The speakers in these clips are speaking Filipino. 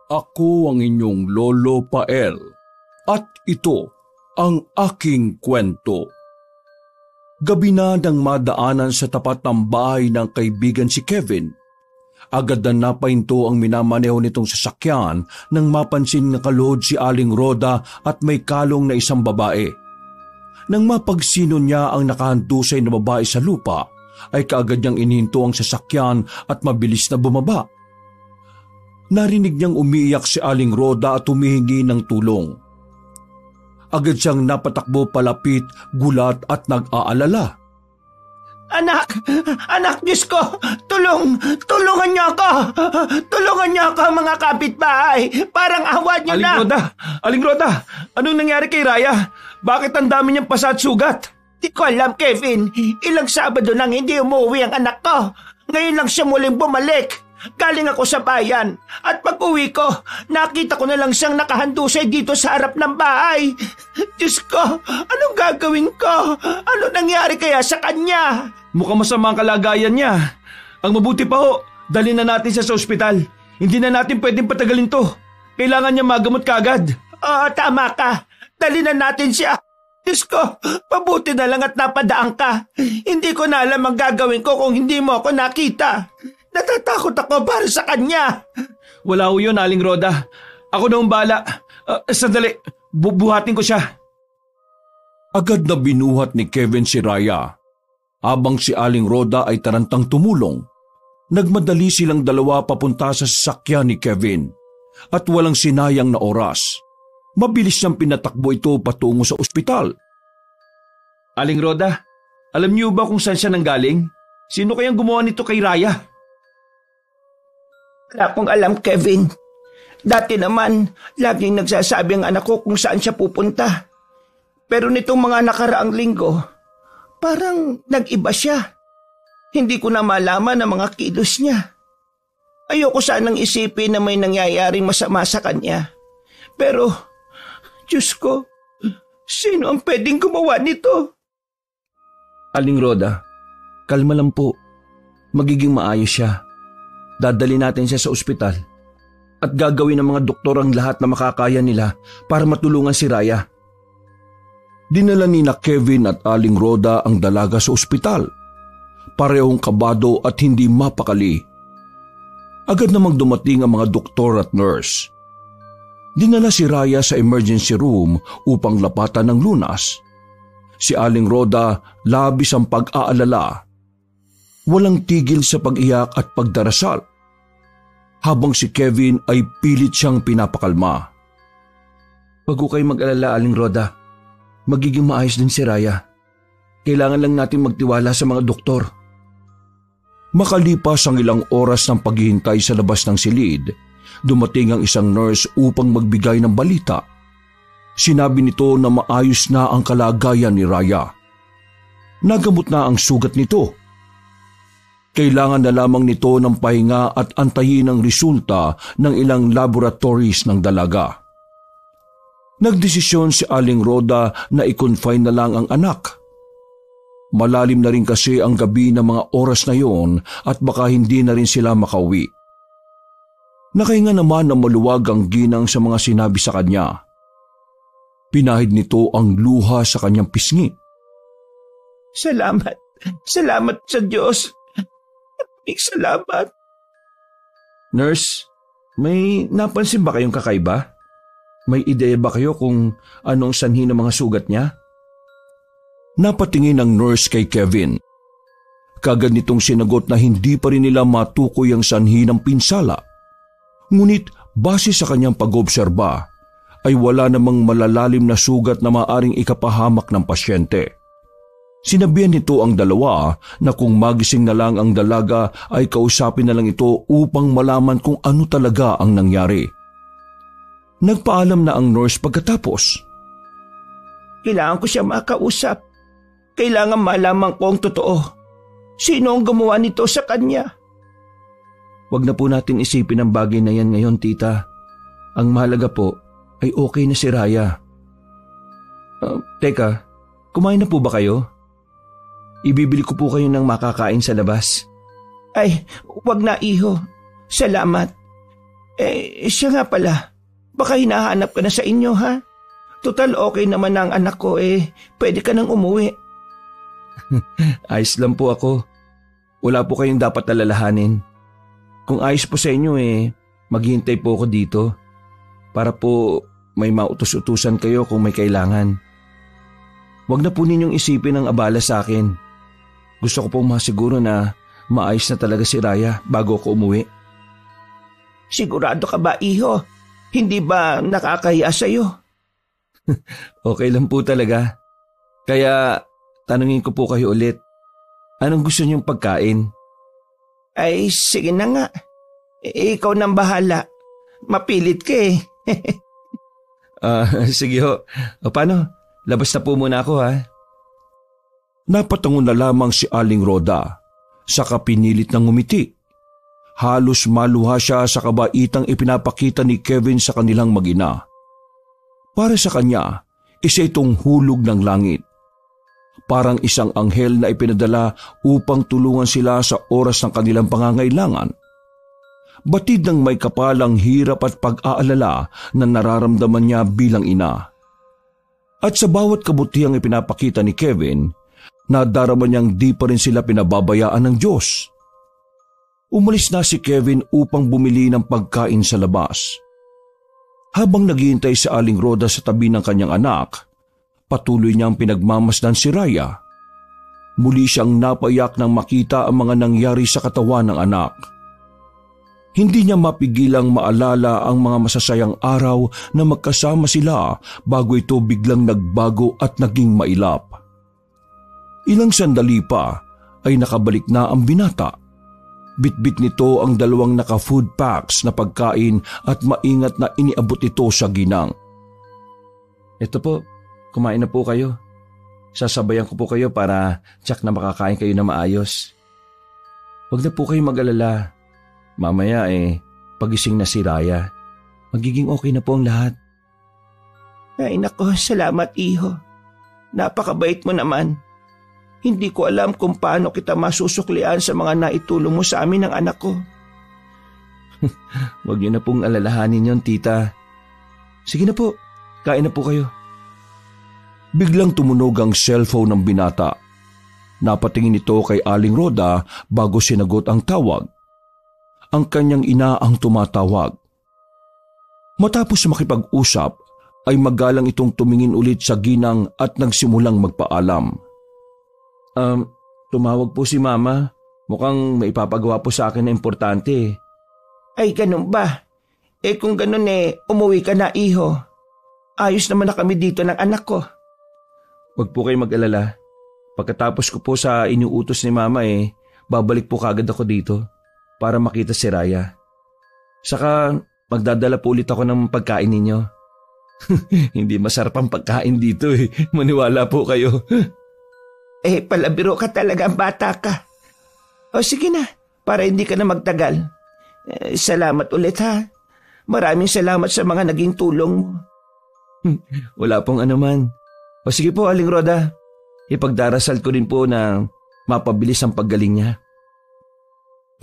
Ako ang inyong Lolo Pael at ito ang aking kwento. Gabi na nang madaanan sa tapat ng bahay ng kaibigan si Kevin. Agad na napahinto ang minamaneho nitong sasakyan nang mapansin na kaluhod si Aling Rhoda at may kalong na isang babae. Nang mapagsino niya ang nakahandusay na babae sa lupa, ay kaagad niyang inihinto ang sasakyan at mabilis na bumaba. Narinig niyang umiiyak si Aling Rhoda at humihingi ng tulong. Agad siyang napatakbo palapit, gulat at nag-aalala. Anak! Anak, Diyos ko! Tulungan niyo ako! Tulungan niyo ako, mga kapitbahay! Parang awa niyo na! Aling Rhoda! Anong nangyari kay Raya? Bakit ang dami niyang pasa at sugat? Di ko alam, Kevin. Ilang Sabado nang hindi umuwi ang anak ko. Ngayon lang siya muling bumalik. Galing ako sa bayan at pag-uwi ko, nakita ko na lang siyang nakahandusay dito sa harap ng bahay. Diyos ko, anong gagawin ko? Ano nangyari kaya sa kanya? Mukhang masama ang kalagayan niya. Ang mabuti pa ho, dalhin na natin siya sa ospital. Hindi na natin pwedeng patagalin to. Kailangan niya magamot kaagad. Oo, tama ka. Dalhin na natin siya. Diyos ko, pabuti na lang at napadaan ka. Hindi ko na alam ang gagawin ko kung hindi mo ako nakita. Natatakot ako para sa kanya. Wala ho yun, Aling Rhoda. Ako na umbala. Sandali, bubuhatin ko siya. Agad na binuhat ni Kevin si Raya. Habang si Aling Rhoda ay tarantang tumulong, nagmadali silang dalawa papunta sa sasakyan ni Kevin. At walang sinayang na oras. Mabilis siyang pinatakbo ito patungo sa ospital. Aling Rhoda, alam niyo ba kung saan siya nanggaling? Sino kayang gumawa nito kay Raya? Wala akong alam, Kevin. Dati naman, laging nagsasabi ang anak ko kung saan siya pupunta. Pero nitong mga nakaraang linggo, parang nag-iba siya. Hindi ko na malaman ang mga kilos niya. Ayoko sanang isipin na may nangyayaring masama sa kanya. Pero, Diyos ko, sino ang pwedeng gumawa nito? Aling Rhoda, kalma lang po. Magiging maayos siya. Dadali natin siya sa ospital at gagawin ng mga doktor ang lahat na makakaya nila para matulungan si Raya. Dinala ni na Kevin at Aling Rhoda ang dalaga sa ospital. Parehong kabado at hindi mapakali. Agad namang dumating ang mga doktor at nurse. Dinala si Raya sa emergency room upang lapatan ng lunas. Si Aling Rhoda labis ang pag-aalala. Walang tigil sa pag-iyak at pagdarasal. Habang si Kevin ay pilit siyang pinapakalma. Huwag ko kayo mag-alala, Aling Rhoda. Magiging maayos din si Raya. Kailangan lang natin magtiwala sa mga doktor. Makalipas ang ilang oras ng paghihintay sa labas ng silid, dumating ang isang nurse upang magbigay ng balita. Sinabi nito na maayos na ang kalagayan ni Raya. Nagamot na ang sugat nito. Kailangan na lamang nito ng pahinga at antayin ang resulta ng ilang laboratories ng dalaga. Nagdesisyon si Aling Rhoda na i-confine na lang ang anak. Malalim na rin kasi ang gabi ng mga oras na yon at baka hindi na rin sila makauwi. Nakahinga naman na maluwag ang ginang sa mga sinabi sa kanya. Pinahid nito ang luha sa kanyang pisngi. Salamat sa Diyos. Salamat. Nurse, may napansin ba kayong kakaiba? May ideya ba kayo kung anong sanhi ng mga sugat niya? Napatingin ang nurse kay Kevin. Kagad nitong sinagot na hindi pa rin nila matukoy ang sanhi ng pinsala. Ngunit base sa kanyang pag-obserba, ay wala namang malalalim na sugat na maaring ikapahamak ng pasyente. Sinabihan nito ang dalawa na kung magising na lang ang dalaga ay kausapin na lang ito upang malaman kung ano talaga ang nangyari. Nagpaalam na ang nurse pagkatapos. Kailangan ko siya makausap. Kailangan malaman ko ang totoo. Sino ang gumawa nito sa kanya? Huwag na po natin isipin ang bagay na yan ngayon, tita. Ang mahalaga po ay okay na si Raya. Teka, kumain na po ba kayo? Ibibili ko po kayo ng makakain sa labas. Ay, wag na, iho. Salamat. Siya nga pala. Baka hinahanap ka na sa inyo, ha? Total okay naman ang anak ko, pwede ka nang umuwi. Ayos lang po ako. Wala po kayong dapat alalahanin. Kung ayos po sa inyo maghihintay po ako dito. Para po may mautos-utusan kayo kung may kailangan. Huwag na po ninyong isipin ang abala sa akin. Gusto ko pong masiguro na maayos na talaga si Raya bago ako umuwi. Sigurado ka ba, iho? Hindi ba nakakahiya sa'yo? Okay lang po talaga. Kaya tanungin ko po kayo ulit. Anong gusto niyong pagkain? Ay, sige na nga. Ikaw nang bahala. Mapilit ka Sige ho. O paano? Labas na po muna ako ha. Napatangon na lamang si Aling Roda, saka pinilit ng ngumiti. Halos maluha siya sa kabaitang ipinapakita ni Kevin sa kanilang mag-ina. Para sa kanya, isa itong hulog ng langit. Parang isang anghel na ipinadala upang tulungan sila sa oras ng kanilang pangangailangan. Batid ng may kapalang hirap at pag-aalala na nararamdaman niya bilang ina. At sa bawat kabutihang ipinapakita ni Kevin, nadarama niyang di pa rin sila pinababayaan ng Diyos. Umalis na si Kevin upang bumili ng pagkain sa labas. Habang naghihintay si Aling Roda sa tabi ng kanyang anak, patuloy niyang pinagmamasdan si Raya. Muli siyang napayak nang makita ang mga nangyari sa katawan ng anak. Hindi niya mapigilang maalala ang mga masasayang araw na magkasama sila bago ito biglang nagbago at naging mailap. Ilang sandali pa ay nakabalik na ang binata. Bitbit nito ang 2 naka-food packs na pagkain at maingat na iniabot ito sa ginang. Ito po, kumain na po kayo. Sasabayan ko po kayo para tsak na makakain kayo na maayos. Huwag na po kayo mag-alala. Mamaya pagising na si Raya. Magiging okay na po ang lahat. Ay nako, salamat iho. Napakabait mo naman. Hindi ko alam kung paano kita masusuklian sa mga naitulong mo sa amin ng anak ko. Huwag niyo na pong alalahanin yon, tita. Sige na po, kain na po kayo. Biglang tumunog ang cellphone ng binata. Napatingin ito kay Aling Roda bago sinagot ang tawag. Ang kanyang ina ang tumatawag. Matapos makipag-usap, ay magalang itong tumingin ulit sa ginang at nagsimulang magpaalam. Tumawag po si Mama. Mukhang may ipapagawa po sa akin na importante. Ay, ganun ba? Kung ganun umuwi ka na, iho. Ayos naman na kami dito ng anak ko. Huwag po kayo mag-alala. Pagkatapos ko po sa inuutos ni Mama babalik po kagad ako dito para makita si Raya. Saka magdadala po ulit ako ng pagkain ninyo. Hindi masarap ang pagkain dito Maniwala po kayo. Palabiro ka talaga, bata ka. O sige na, para hindi ka na magtagal. Salamat ulit ha. Maraming salamat sa mga naging tulong mo. Wala pong anuman. O sige po, Aling Roda. Ipagdarasal ko rin po na mapabilis ang paggaling niya.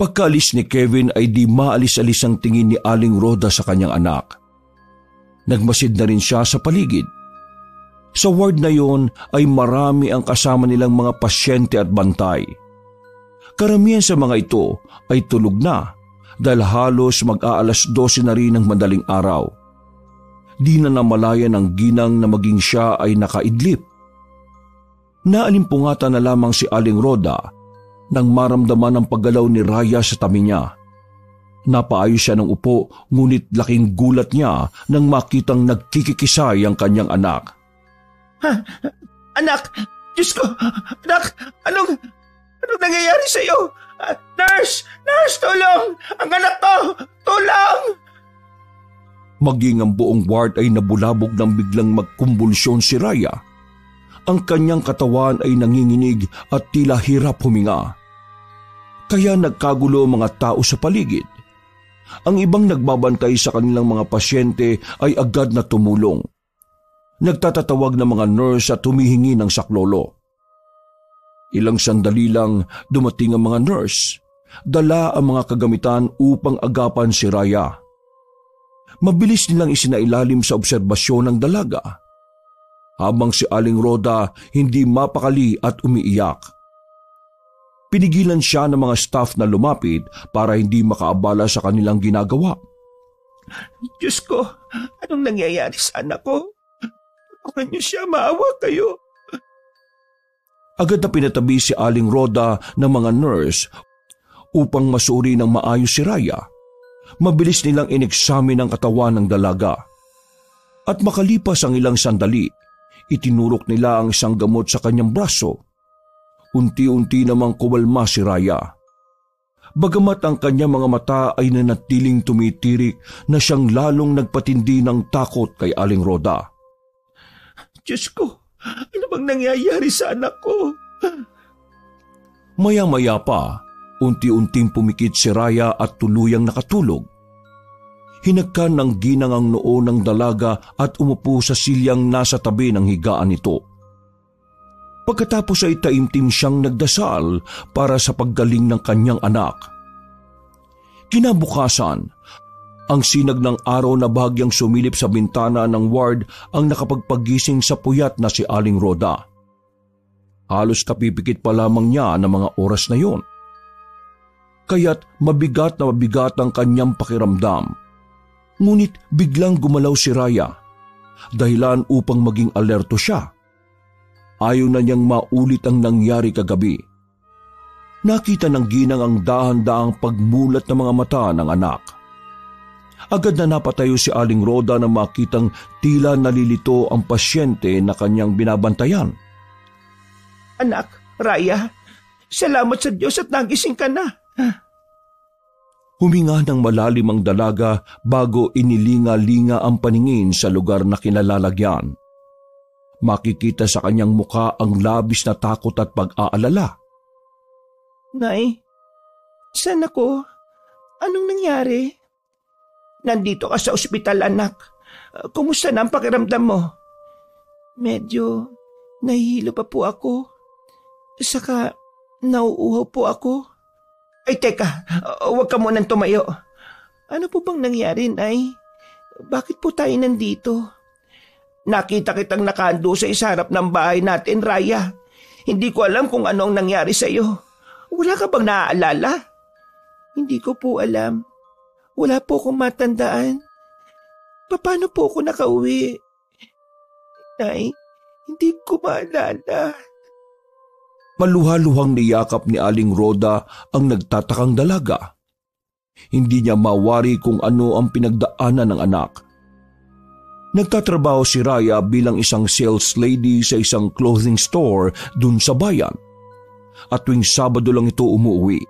Pagkaalis ni Kevin ay di maalis-alis ang tingin ni Aling Roda sa kanyang anak. Nagmasid na rin siya sa paligid. Sa ward na yon ay marami ang kasama nilang mga pasyente at bantay. Karamihan sa mga ito ay tulog na dahil halos mag-aalas 12 na rin ng madaling araw. Di na namalayan ng ginang na maging siya ay nakaidlip. Naalimpungatan na lamang si Aling Roda nang maramdaman ang paggalaw ni Raya sa tabi niya. Napaayos siya ng upo ngunit laking gulat niya nang makitang nagkikikisay ang kanyang anak. Anak! Diyos ko! Anak! Anong nangyayari sa'yo? Nurse! Nurse, tulong! Ang anak ko! Tulong! Maging ang buong ward ay nabulabog nang biglang magkumbulsyon si Raya. Ang kanyang katawan ay nanginginig at tila hirap huminga. Kaya nagkagulo ang mga tao sa paligid. Ang ibang nagbabantay sa kanilang mga pasyente ay agad na tumulong. Nagtatatawag ng mga nurse at humihingi ng saklolo. Ilang sandali lang dumating ang mga nurse. Dala ang mga kagamitan upang agapan si Raya. Mabilis nilang isinailalim sa obserbasyon ng dalaga. Habang si Aling Rhoda hindi mapakali at umiiyak. Pinigilan siya ng mga staff na lumapit para hindi makaabala sa kanilang ginagawa. Diyos ko, anong nangyayari sa anak ko? Tulungan niyo siya, maawa kayo. Agad na pinatabi si Aling Rhoda ng mga nurse upang masuri ng maayos si Raya. Mabilis nilang ineksamin ang katawan ng dalaga. At makalipas ang ilang sandali, itinurok nila ang isang gamot sa kanyang braso. Unti-unti namang kumalma si Raya. Bagamat ang kanyang mga mata ay nanatiling tumitirik na siyang lalong nagpatindi ng takot kay Aling Rhoda. Diyos ko, ano bang nangyayari sa anak ko? Maya-maya pa, unti-unting pumikit si Raya at tuluyang nakatulog. Hinagkan ng ginang ang noo ng dalaga at umupo sa silyang nasa tabi ng higaan nito. Pagkatapos ay taimtim siyang nagdasal para sa paggaling ng kanyang anak. Kinabukasan, ang sinag ng araw na bahagyang sumilip sa bintana ng ward ang nakapagpagising sa puyat na si Aling Rhoda. Halos kapipikit pa lamang niya ng mga oras na yon. Kaya't mabigat na mabigat ang kanyang pakiramdam. Ngunit biglang gumalaw si Raya, dahilan upang maging alerto siya. Ayaw na niyang maulit ang nangyari kagabi. Nakita ng ginang ang dahan-dahang pagmulat ng mga mata ng anak. Agad na napatayo si Aling Rhoda nang makitang tila nalilito ang pasyente na kanyang binabantayan. Anak, Raya, salamat sa Diyos at nagising ka na. Huminga ng malalim ang dalaga bago inilinga-linga ang paningin sa lugar na kinalalagyan. Makikita sa kanyang muka ang labis na takot at pag-aalala. Nay, saan ako? Anong nangyari? Nandito ka sa ospital, anak. Kumusta na ang pakiramdam mo? Medyo nahihilo pa po ako. Saka nauuhaw po ako. Ay teka, huwag ka munang tumayo. Ano po bang nangyari, Nay? Bakit po tayo nandito? Nakita kitang nakahando sa isarap ng bahay natin, Raya. Hindi ko alam kung ano ang nangyari sa iyo. Wala ka bang naaalala? Hindi ko po alam. Wala po akong matandaan. Paano po ako nakauwi? Nay, hindi ko maalala. Maluha-luhang niyakap ni Aling Rhoda ang nagtatakang dalaga. Hindi niya mawari kung ano ang pinagdaanan ng anak. Nagtatrabaho si Raya bilang isang sales lady sa isang clothing store dun sa bayan. At tuwing Sabado lang ito umuwi.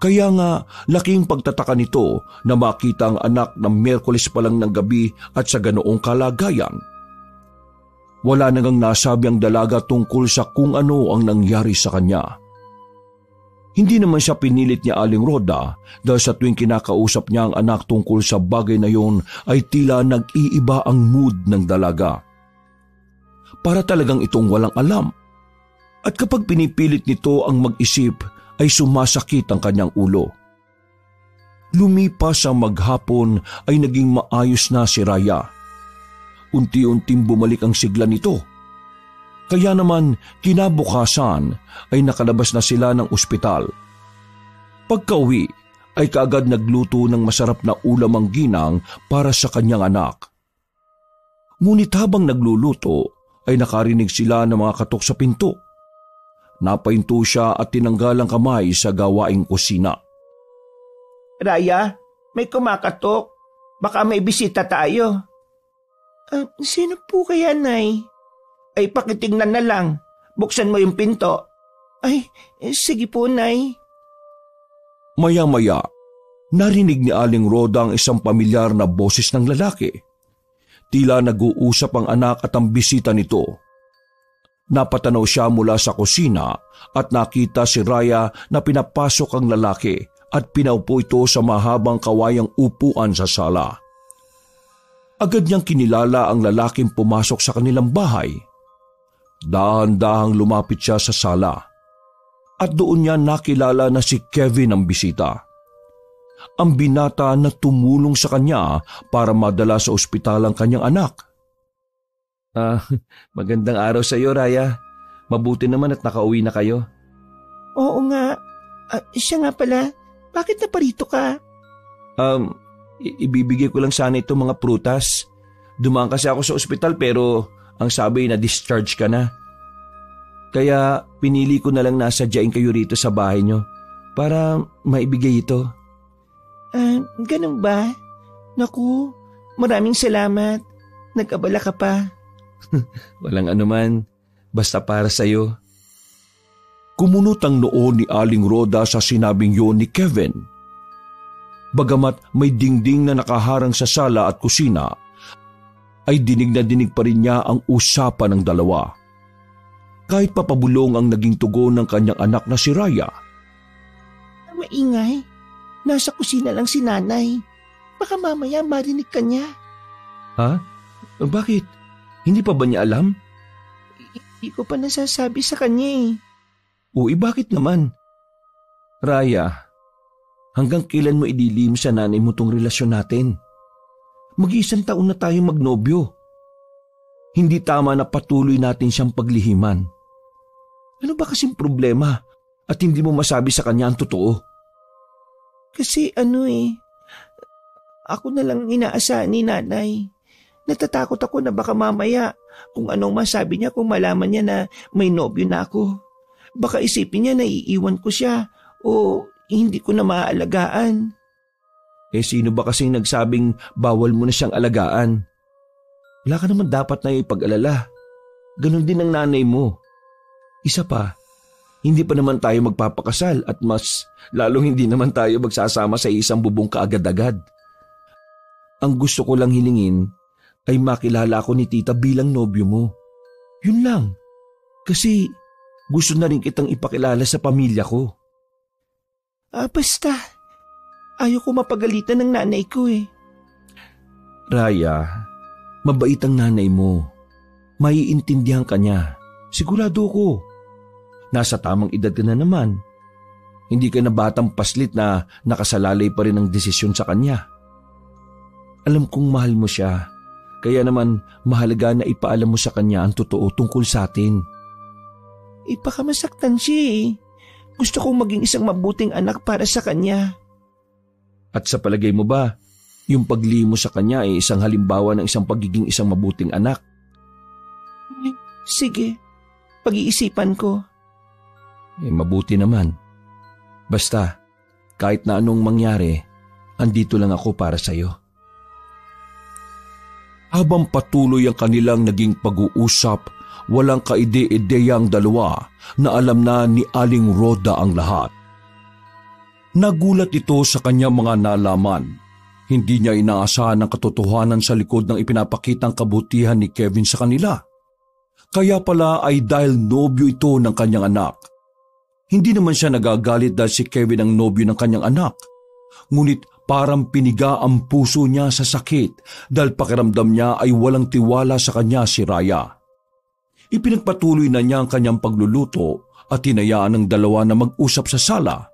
Kaya nga laking pagtataka nito na makita ang anak na Miyerkules pa lang ng gabi at sa ganoong kalagayan. Wala nang nasabi ang dalaga tungkol sa kung ano ang nangyari sa kanya. Hindi naman siya pinilit ni Aling Rhoda dahil sa tuwing kinakausap niya ang anak tungkol sa bagay na yon ay tila nag-iiba ang mood ng dalaga. Para talagang itong walang alam. At kapag pinipilit nito ang mag-isip ay sumasakit ang kanyang ulo. Lumipas ang maghapon ay naging maayos na si Raya. Unti-unting bumalik ang sigla nito. Kaya naman kinabukasan ay nakalabas na sila ng ospital. Pagka-uwi ay kaagad nagluto ng masarap na ulam ang ginang para sa kanyang anak. Ngunit habang nagluluto ay nakarinig sila ng mga katok sa pinto. Napahinto siya at tinanggal ang kamay sa gawaing kusina. Raya, may kumakatok. Baka may bisita tayo. Sino po kaya, Nay? Ay, pakitingnan na lang. Buksan mo yung pinto. Ay, sige po, Nay. Maya-maya, narinig ni Aling Rhoda ang isang pamilyar na boses ng lalaki. Tila nag-uusap ang anak at ang bisita nito. Napatanaw siya mula sa kusina at nakita si Raya na pinapasok ang lalaki at pinaupo ito sa mahabang kawayang upuan sa sala. Agad niyang kinilala ang lalaking pumasok sa kanilang bahay. Dahan-dahang lumapit siya sa sala at doon niya nakilala na si Kevin ang bisita. ang binata na tumulong sa kanya para madala sa ospital ang kanyang anak. Magandang araw sa iyo, Raya. Mabuti naman at nakauwi na kayo. Oo nga. Siya nga pala, bakit naparito ka? Ibibigay ko lang sana itong mga prutas. Dumaan kasi ako sa ospital pero ang sabi na discharge ka na. Kaya pinili ko na lang nasadyain kayo rito sa bahay nyo para maibigay ito. Ganun ba? Naku, maraming salamat. Nag-abala ka pa. Walang anuman, basta para sa'yo. Kumunot ang noo ni Aling Rhoda sa sinabing yun ni Kevin. Bagamat may dingding na nakaharang sa sala at kusina, ay dinig na dinig pa rin niya ang usapan ng dalawa. Kahit papabulong ang naging tugon ng kanyang anak na si Raya. Maingay. Nasa kusina lang si nanay. Baka mamaya marinig ka niya. Ha? Bakit? Hindi pa ba niya alam? Hindi ko pa nasasabi sa kanya eh. Uy, bakit naman? Raya, hanggang kailan mo idilim sa nanay mo tong relasyon natin? Mag-iisang taon na tayo magnobyo. Hindi tama na patuloy natin siyang paglihiman. Ano ba kasing problema at hindi mo masabi sa kanya ang totoo? Kasi ako na lang inaasahan ni nanay. Natatakot ako na baka mamaya kung anong masabi niya kung malaman niya na may nobyo na ako. Baka isipin niya na iiwan ko siya o hindi ko na maaalagaan. Sino ba kasing nagsabing bawal mo na siyang alagaan? Wala ka naman dapat na ipag-alala. Ganon din ang nanay mo. Isa pa, hindi pa naman tayo magpapakasal at mas lalong hindi naman tayo magsasama sa isang bubong kaagad-agad. Ang gusto ko lang hilingin ay makilala ako ni tita bilang nobyo mo. Yun lang. Kasi gusto na rin kitang ipakilala sa pamilya ko. Basta. Ayaw ko mapagalitan ng nanay ko eh. Raya, mabait ang nanay mo. Maiintindihan ka niya. Sigurado ko. Nasa tamang edad ka na naman. Hindi ka na batang paslit na nakasalalay pa rin ang desisyon sa kanya. Alam kong mahal mo siya. Kaya naman mahalaga na ipaalam mo sa kanya ang totoo tungkol sa atin. Baka masaktan siya eh. Gusto kong maging isang mabuting anak para sa kanya. At sa palagay mo ba, yung paglimo sa kanya ay isang halimbawa ng isang pagiging isang mabuting anak? Sige, pag-iisipan ko. Mabuti naman. Basta, kahit na anong mangyari, andito lang ako para sa'yo. Habang patuloy ang kanilang naging pag-uusap, walang kaide-ideya ang dalawa na alam na ni Aling Rhoda ang lahat. Nagulat ito sa kanyang mga nalaman. Hindi niya inaasahan ang katotohanan sa likod ng ipinapakitang kabutihan ni Kevin sa kanila. Kaya pala ay dahil nobyo ito ng kanyang anak. Hindi naman siya nagagalit dahil si Kevin ang nobyo ng kanyang anak. Ngunit parang piniga ang puso niya sa sakit dahil pakiramdam niya ay walang tiwala sa kanya si Raya. Ipinagpatuloy na niya ang kanyang pagluluto at hinayaan ng dalawa na mag-usap sa sala.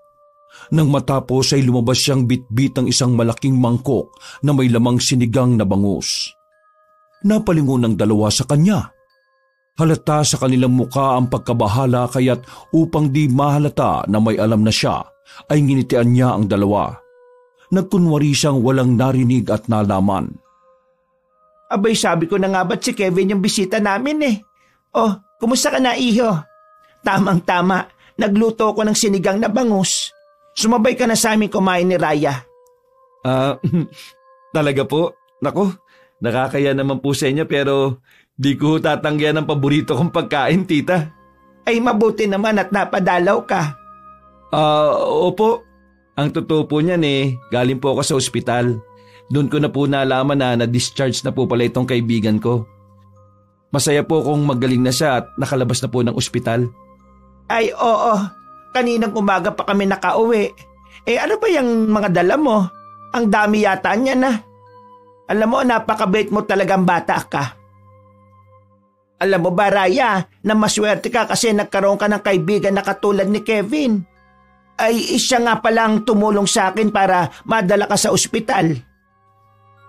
Nang matapos ay lumabas siyang bitbit ang isang malaking mangkok na may lamang sinigang na bangus. Napalingon ng dalawa sa kanya. Halata sa kanilang muka ang pagkabahala kaya't upang di mahalata na may alam na siya, ay nginitian niya ang dalawa. Nagkunwari siyang walang narinig at nalaman. Abay, sabi ko na nga ba't si Kevin yung bisita namin eh. Oh, kumusta ka na, iho? Tamang-tama, nagluto ko ng sinigang na bangus. Sumabay ka na sa amin kumain ni Raya. Talaga po? Naku, nakakaya naman po sa inyo pero di ko tatanggihan ang paborito kong pagkain, tita. Ay mabuti naman at napadalaw ka. Opo. Ang totoo po niyan galing po ako sa ospital. Doon ko na po nalaman na na-discharge na po pala itong kaibigan ko. Masaya po kung magaling na siya at nakalabas na po ng ospital. Ay oo, kaninang umaga pa kami nakauwi. Ano ba yung mga dala mo? Ang dami yata niya na. Alam mo, napakabait mo talagang bata ka. Alam mo ba, Raya, na maswerte ka kasi nagkaroon ka ng kaibigan na katulad ni Kevin. Ay, siya nga palang tumulong sa akin para madala ka sa ospital.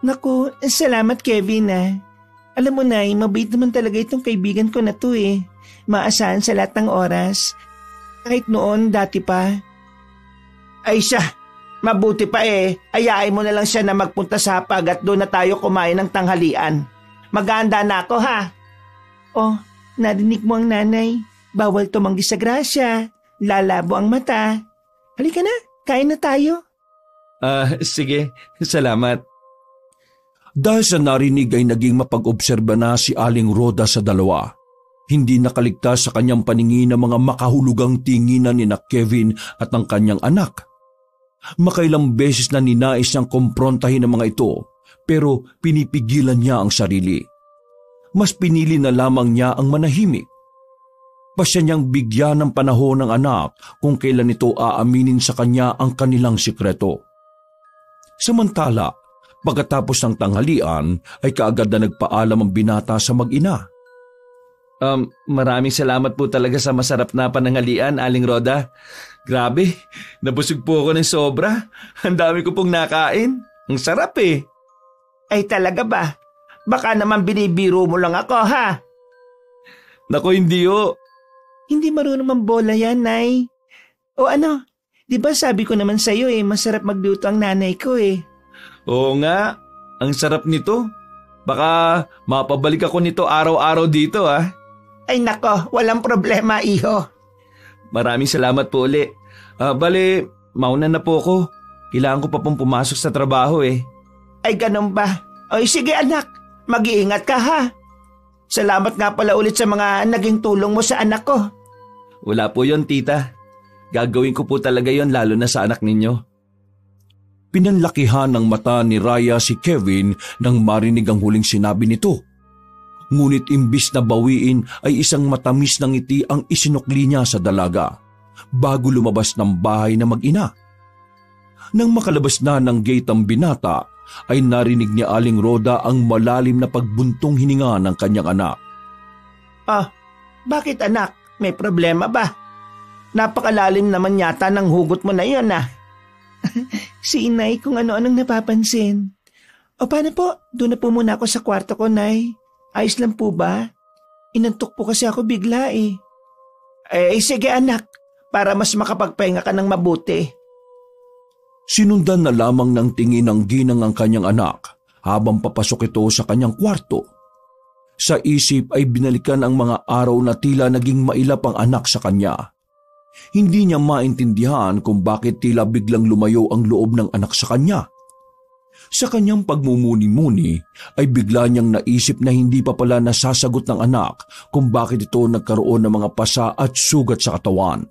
Naku, salamat Kevin Alam mo Nay, mabait naman talaga itong kaibigan ko na to Maasahan sa lahat ng oras. Kahit noon, dati pa. Ay siya, mabuti pa Ayain mo na lang siya na magpunta sa hapag at doon na tayo kumain ng tanghalian. Maghahanda na ako ha. Oh, narinig mo ang nanay. Bawal tumanggi sa grasya. Lalabo ang mata. Halika na, kain na tayo. Sige, salamat. Dahil sa narinig ay naging mapag-obserba na si Aling Rhoda sa dalawa. Hindi nakaligtas sa kanyang paningin ng mga makahulugang tinginan ni Kevin at ang kanyang anak. Makailang beses na ninais niyang komprontahin ang mga ito, pero pinipigilan niya ang sarili. Mas pinili na lamang niya ang manahimik. Pasya niyang bigyan ng panahon ng anak kung kailan ito aaminin sa kanya ang kanilang sikreto. Samantala, pagkatapos ng tanghalian ay kaagad na nagpaalam ang binata sa mag-ina. Maraming salamat po talaga sa masarap na pananghalian, Aling Rhoda. Grabe, nabusog po ako ng sobra. Ang dami ko pong nakain. Ang sarap Ay talaga ba? Baka naman binibiro mo lang ako ha? Naku, hindi Hindi marunong mambola yan, Nay. O ano, di ba sabi ko naman sa'yo masarap magluto ang nanay ko Oo nga, ang sarap nito. Baka mapabalik ako nito araw-araw dito Ay nako, walang problema iho. Maraming salamat po uli. Bale, mauna na po ako. Kailangan ko pa pong pumasok sa trabaho Ay ganun ba? Oy sige anak, mag-iingat ka ha. Salamat nga pala ulit sa mga naging tulong mo sa anak ko. Wala po yon, tita. Gagawin ko po talaga yon lalo na sa anak ninyo. Pinanlakihan ng mata ni Raya si Kevin nang marinig ang huling sinabi nito. Ngunit imbis na bawiin ay isang matamis na ngiti ang isinukli niya sa dalaga bago lumabas ng bahay na mag-ina. Nang makalabas na ng gate ang binata, ay narinig ni Aling Rhoda ang malalim na pagbuntong hininga ng kanyang anak. Bakit anak? May problema ba? Napakalalim naman yata ng hugot mo na yun Si inay kung ano-anong napapansin. O paano po? Doon na po muna ako sa kwarto ko, Nay. Ayos lang po ba? Inantok po kasi ako bigla sige anak, para mas makapagpahinga ka ng mabuti. Sinundan na lamang ng tingin ng ginang ang kanyang anak habang papasok ito sa kanyang kwarto. Sa isip ay binalikan ang mga araw na tila naging mailap ang anak sa kanya. Hindi niya maintindihan kung bakit tila biglang lumayo ang loob ng anak sa kanya. Sa kanyang pagmumuni-muni ay bigla niyang naisip na hindi pa pala nasasagot ng anak kung bakit ito nagkaroon ng mga pasa at sugat sa katawan.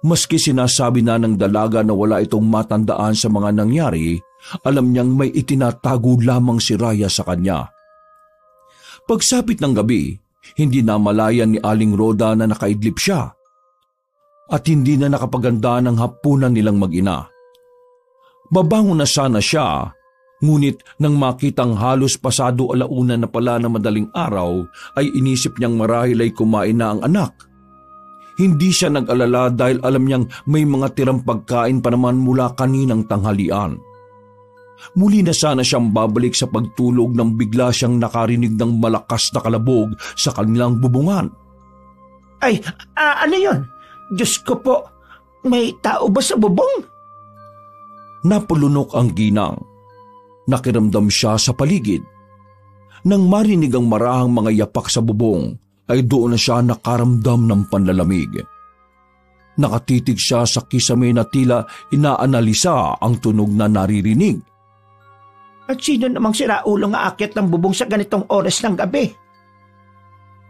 Maski sinasabi na ng dalaga na wala itong matandaan sa mga nangyari, alam niyang may itinatago lamang si Raya sa kanya. Pagsapit ng gabi, hindi na malayan ni Aling Rhoda na nakaidlip siya at hindi na nakapaganda ng hapunan nilang mag-ina. Babangon na sana siya, ngunit nang makitang halos pasado alauna na pala na madaling araw, ay inisip niyang marahil ay kumain na ang anak. Hindi siya nag-alala dahil alam niyang may mga tirang pagkain pa naman mula kaninang tanghalian. Muli na sana siyang babalik sa pagtulog nang bigla siyang nakarinig ng malakas na kalabog sa kanilang bubungan. Ay, ano yun? Diyos ko po, may tao ba sa bubong? Napulunok ang ginang. Nakiramdam siya sa paligid. Nang marinig ang marahang mga yapak sa bubong, ay doon na siya nakaramdam ng panlalamig. Nakatitig siya sa kisame na tila inaanalisa ang tunog na naririnig. At sino namang siraulong aakyat ng bubong sa ganitong oras ng gabi?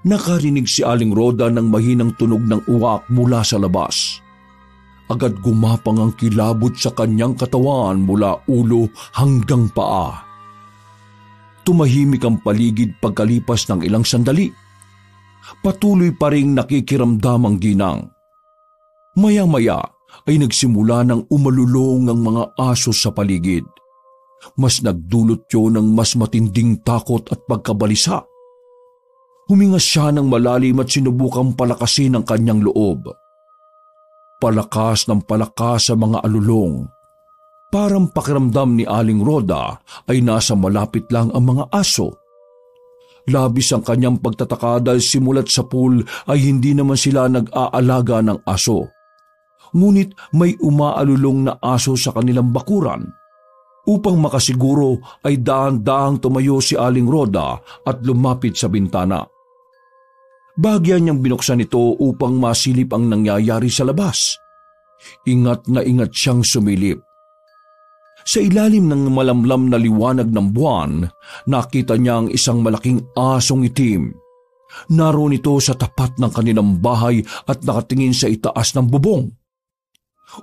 Nakarinig si Aling Rhoda ng mahinang tunog ng uwak mula sa labas. Agad gumapang ang kilabot sa kanyang katawan mula ulo hanggang paa. Tumahimik ang paligid pagkalipas ng ilang sandali. Patuloy pa ring nakikiramdam ang ginang. Maya-maya ay nagsimula ng umalulong ang mga aso sa paligid. Mas nagdulot yun ng mas matinding takot at pagkabalisa. Huminga siya ng malalim at sinubukang palakasin ang kanyang loob. palakas ng palakas sa mga alulong. Parang pakiramdam ni Aling Rhoda ay nasa malapit lang ang mga aso. Labis ang kanyang pagtataka dahil simulat sa pool ay hindi naman sila nag-aalaga ng aso. Ngunit may umaalulong na aso sa kanilang bakuran. Upang makasiguro ay dahan-dahang tumayo si Aling Rhoda at lumapit sa bintana. Bahagyan niyang binuksan ito upang masilip ang nangyayari sa labas. Ingat na ingat siyang sumilip. Sa ilalim ng malamlam na liwanag ng buwan, nakita niya ang isang malaking asong itim. Naroon ito sa tapat ng kanilang bahay at nakatingin sa itaas ng bubong.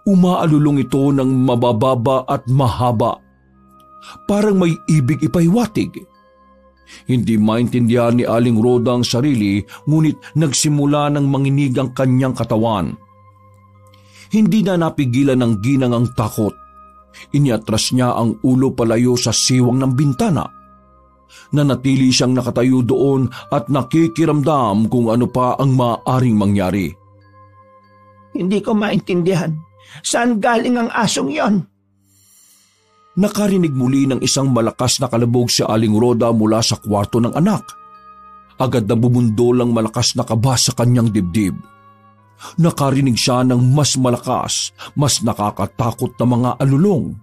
Umaalulong ito ng mabababa at mahaba. Parang may ibig ipaiwatig. Hindi maintindihan ni Aling Rhoda ang sarili, ngunit nagsimula ng manginig ang kanyang katawan. Hindi na napigilan ng ginang ang takot. Iniatras niya ang ulo palayo sa siwang ng bintana. Nanatili siyang nakatayo doon at nakikiramdam kung ano pa ang maaaring mangyari. Hindi ko maintindihan. Saan galing ang asong yon? Nakarinig muli ng isang malakas na kalabog si Aling Rhoda mula sa kwarto ng anak. Agad na bumundol ang malakas na kaba sa kanyang dibdib. Nakarinig siya ng mas malakas, mas nakakatakot na mga alulong.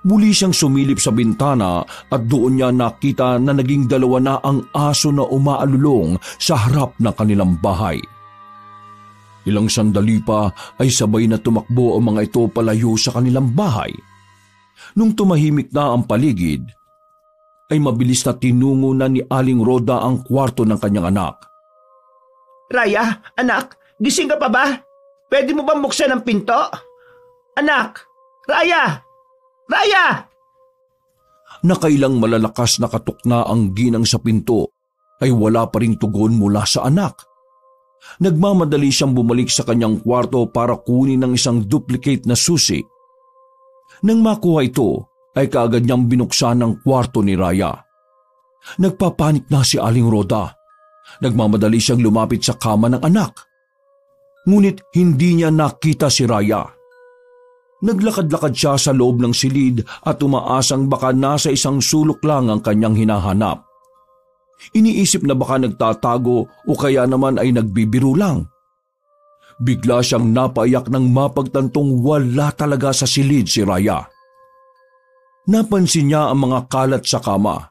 Muli siyang sumilip sa bintana at doon niya nakita na naging dalawa na ang aso na umaalulong sa harap ng kanilang bahay. Ilang sandali pa ay sabay na tumakbo ang mga ito palayo sa kanilang bahay. Nung tumahimik na ang paligid, ay mabilis na tinungo na ni Aling Rhoda ang kwarto ng kanyang anak. Raya, anak, gising ka pa ba? Pwede mo bang buksan ang pinto? Anak! Raya! Raya! Nakailang malalakas na katukna ang ginang sa pinto ay wala pa ring tugon mula sa anak. Nagmamadali siyang bumalik sa kanyang kwarto para kunin ang isang duplicate na susi. Nang makuha ito, ay kaagad niyang binuksan ang kwarto ni Raya. Nagpapanik na si Aling Rhoda. Nagmamadali siyang lumapit sa kama ng anak. Ngunit hindi niya nakita si Raya. Naglakad-lakad siya sa loob ng silid at umaasang baka nasa isang sulok lang ang kanyang hinahanap. Iniisip na baka nagtatago o kaya naman ay nagbibiro lang. Bigla siyang napaiyak nang mapagtantong wala talaga sa silid si Raya. Napansin niya ang mga kalat sa kama.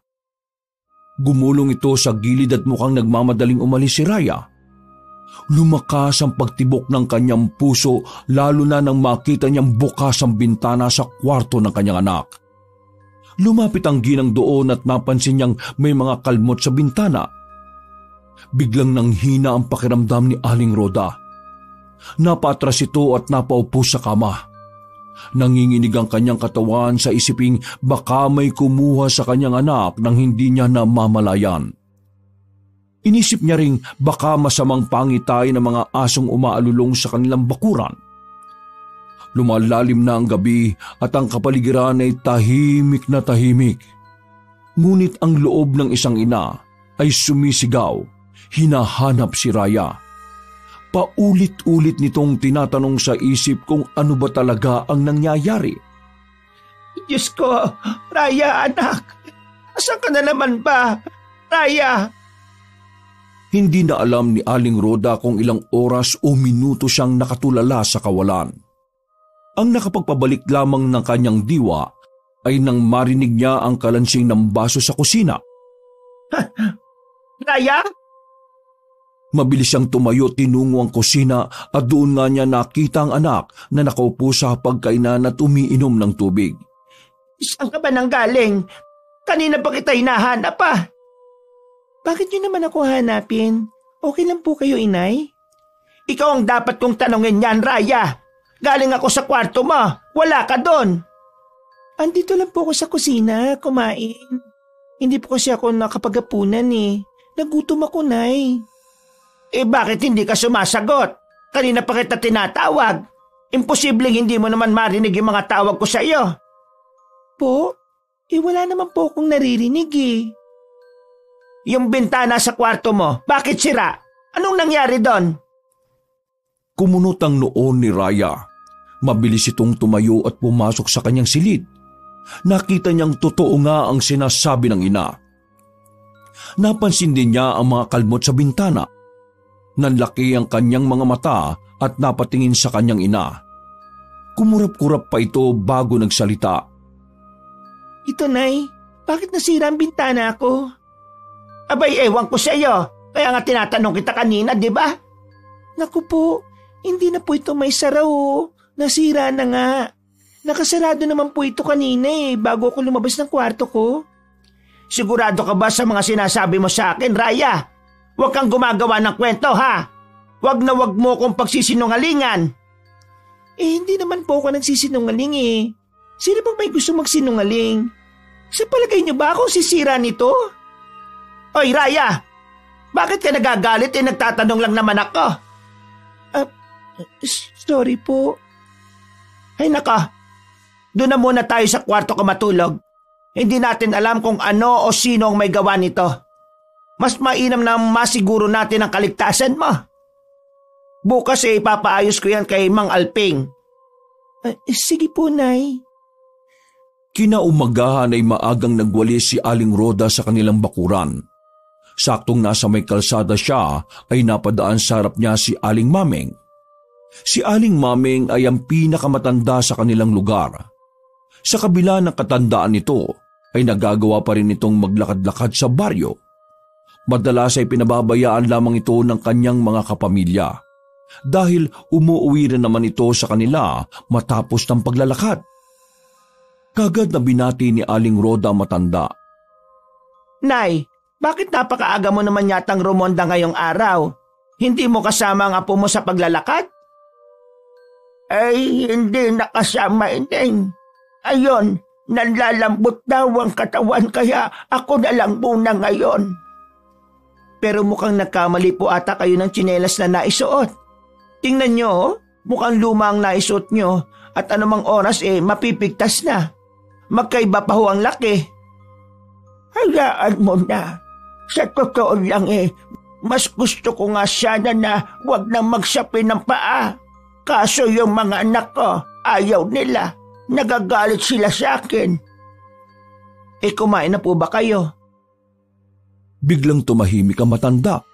Gumulong ito sa gilid at mukhang nagmamadaling umalis si Raya. Lumakas ang pagtibok ng kanyang puso lalo na nang makita niyang bukas ang bintana sa kwarto ng kanyang anak. Lumapit ang ginang doon at napansin niyang may mga kalmot sa bintana. Biglang nanghina ang pakiramdam ni Aling Rhoda. Napatras ito at napaupo sa kama. Nanginginig ang kanyang katawan sa isiping baka may kumuha sa kanyang anak nang hindi niya namamalayan. Inisip niya ring baka masamang pangitay ng mga asong umaalulong sa kanilang bakuran. Lumalalim na ang gabi at ang kapaligiran ay tahimik na tahimik. Ngunit ang loob ng isang ina ay sumisigaw, hinahanap si Raya. Paulit-ulit nitong tinatanong sa isip kung ano ba talaga ang nangyayari. Diyos ko, Raya, anak! Asan ka na naman ba? Raya! Hindi na alam ni Aling Rhoda kung ilang oras o minuto siyang nakatulala sa kawalan. Ang nakapagpabalik lamang ng kanyang diwa ay nang marinig niya ang kalansing ng baso sa kusina. Raya? Mabilis siyang tumayo, tinungo ang kusina at doon nga niya nakita ang anak na nakaupo sa pagkainan at umiinom ng tubig. Saan ka ba nanggaling? Kanina pa kita hinahanap pa. Bakit niyo naman ako hanapin? Okay lang po kayo, inay? Ikaw ang dapat kong tanongin yan, Raya. Galing ako sa kwarto mo. Wala ka doon. Andito lang po ako sa kusina, kumain. Hindi po kasi ako nakapagapunan eh. Nagutom ako, nay. Eh bakit hindi ka sumasagot? Kanina pa kita tinatawag. Imposibleng hindi mo naman marinig yung mga tawag ko sa iyo. Po? Wala naman po akong naririnig eh. Yung bintana sa kwarto mo, bakit sira? Anong nangyari doon? Kumunot ang noon ni Raya. Mabilis itong tumayo at pumasok sa kanyang silid. Nakita niyang totoo nga ang sinasabi ng ina. Napansin din niya ang mga kalmot sa bintana. Nanlaki ang kanyang mga mata at napatingin sa kanyang ina. Kumurap-kurap pa ito bago nagsalita. Ito, Nay. Bakit nasira ang bintana ko? Abay, ewan ko sa iyo. Kaya nga tinatanong kita kanina, di ba? Naku po, hindi na po ito may sara o. Nasira na nga. Nakasarado naman po ito kanina bago ako lumabas ng kwarto ko. Sigurado ka ba sa mga sinasabi mo sa akin, Raya? Huwag kang gumagawa ng kwento, ha? Huwag na huwag mo kong pagsisinungalingan. Hindi naman po ako nagsisinungaling Sino bang may gusto magsinungaling? Sa palagay niyo ba akong sisira nito? Oy, Raya! Bakit ka nagagalit nagtatanong lang naman ako? Sorry po. Ay naka, doon na muna tayo sa kwarto ko matulog. Hindi natin alam kung ano o sino ang may gawa nito. Mas mainam na masiguro natin ang kaligtasan mo. Bukas ipapaayos ko yan kay Mang Alping. Sige po, Nay. Kinaumagahan ay maagang nagwalis si Aling Roda sa kanilang bakuran. Saktong nasa may kalsada siya ay napadaan sa harap niya si Aling Mameng. Si Aling Mameng ay ang pinakamatanda sa kanilang lugar. Sa kabila ng katandaan nito ay nagagawa pa rin itong maglakad-lakad sa baryo. Madalas ay pinababayaan lamang ito ng kanyang mga kapamilya dahil umuuwi rin naman ito sa kanila matapos ng paglalakad. Kagad na binati ni Aling Roda matanda. Nay, bakit napakaaga mo naman yatang rumonda ngayong araw? Hindi mo kasama ang apo mo sa paglalakad? Ay, hindi nakasama, Ineng. Ayon, nanlalambot daw ang katawan kaya ako na lang muna ngayon. Pero mukhang nagkamali po ata kayo ng tsinelas na naisuot. Tingnan nyo, mukhang luma ang naisuot nyo at anumang oras mapipigtas na. Magkaiba pa ho ang laki. Hayaan mo na. Sa totoo lang mas gusto ko nga sana na wag nang magsapi ng paa. Kaso yung mga anak ko, ayaw nila. Nagagalit sila sa akin. Kumain na po ba kayo? Biglang tumahimik ang matanda.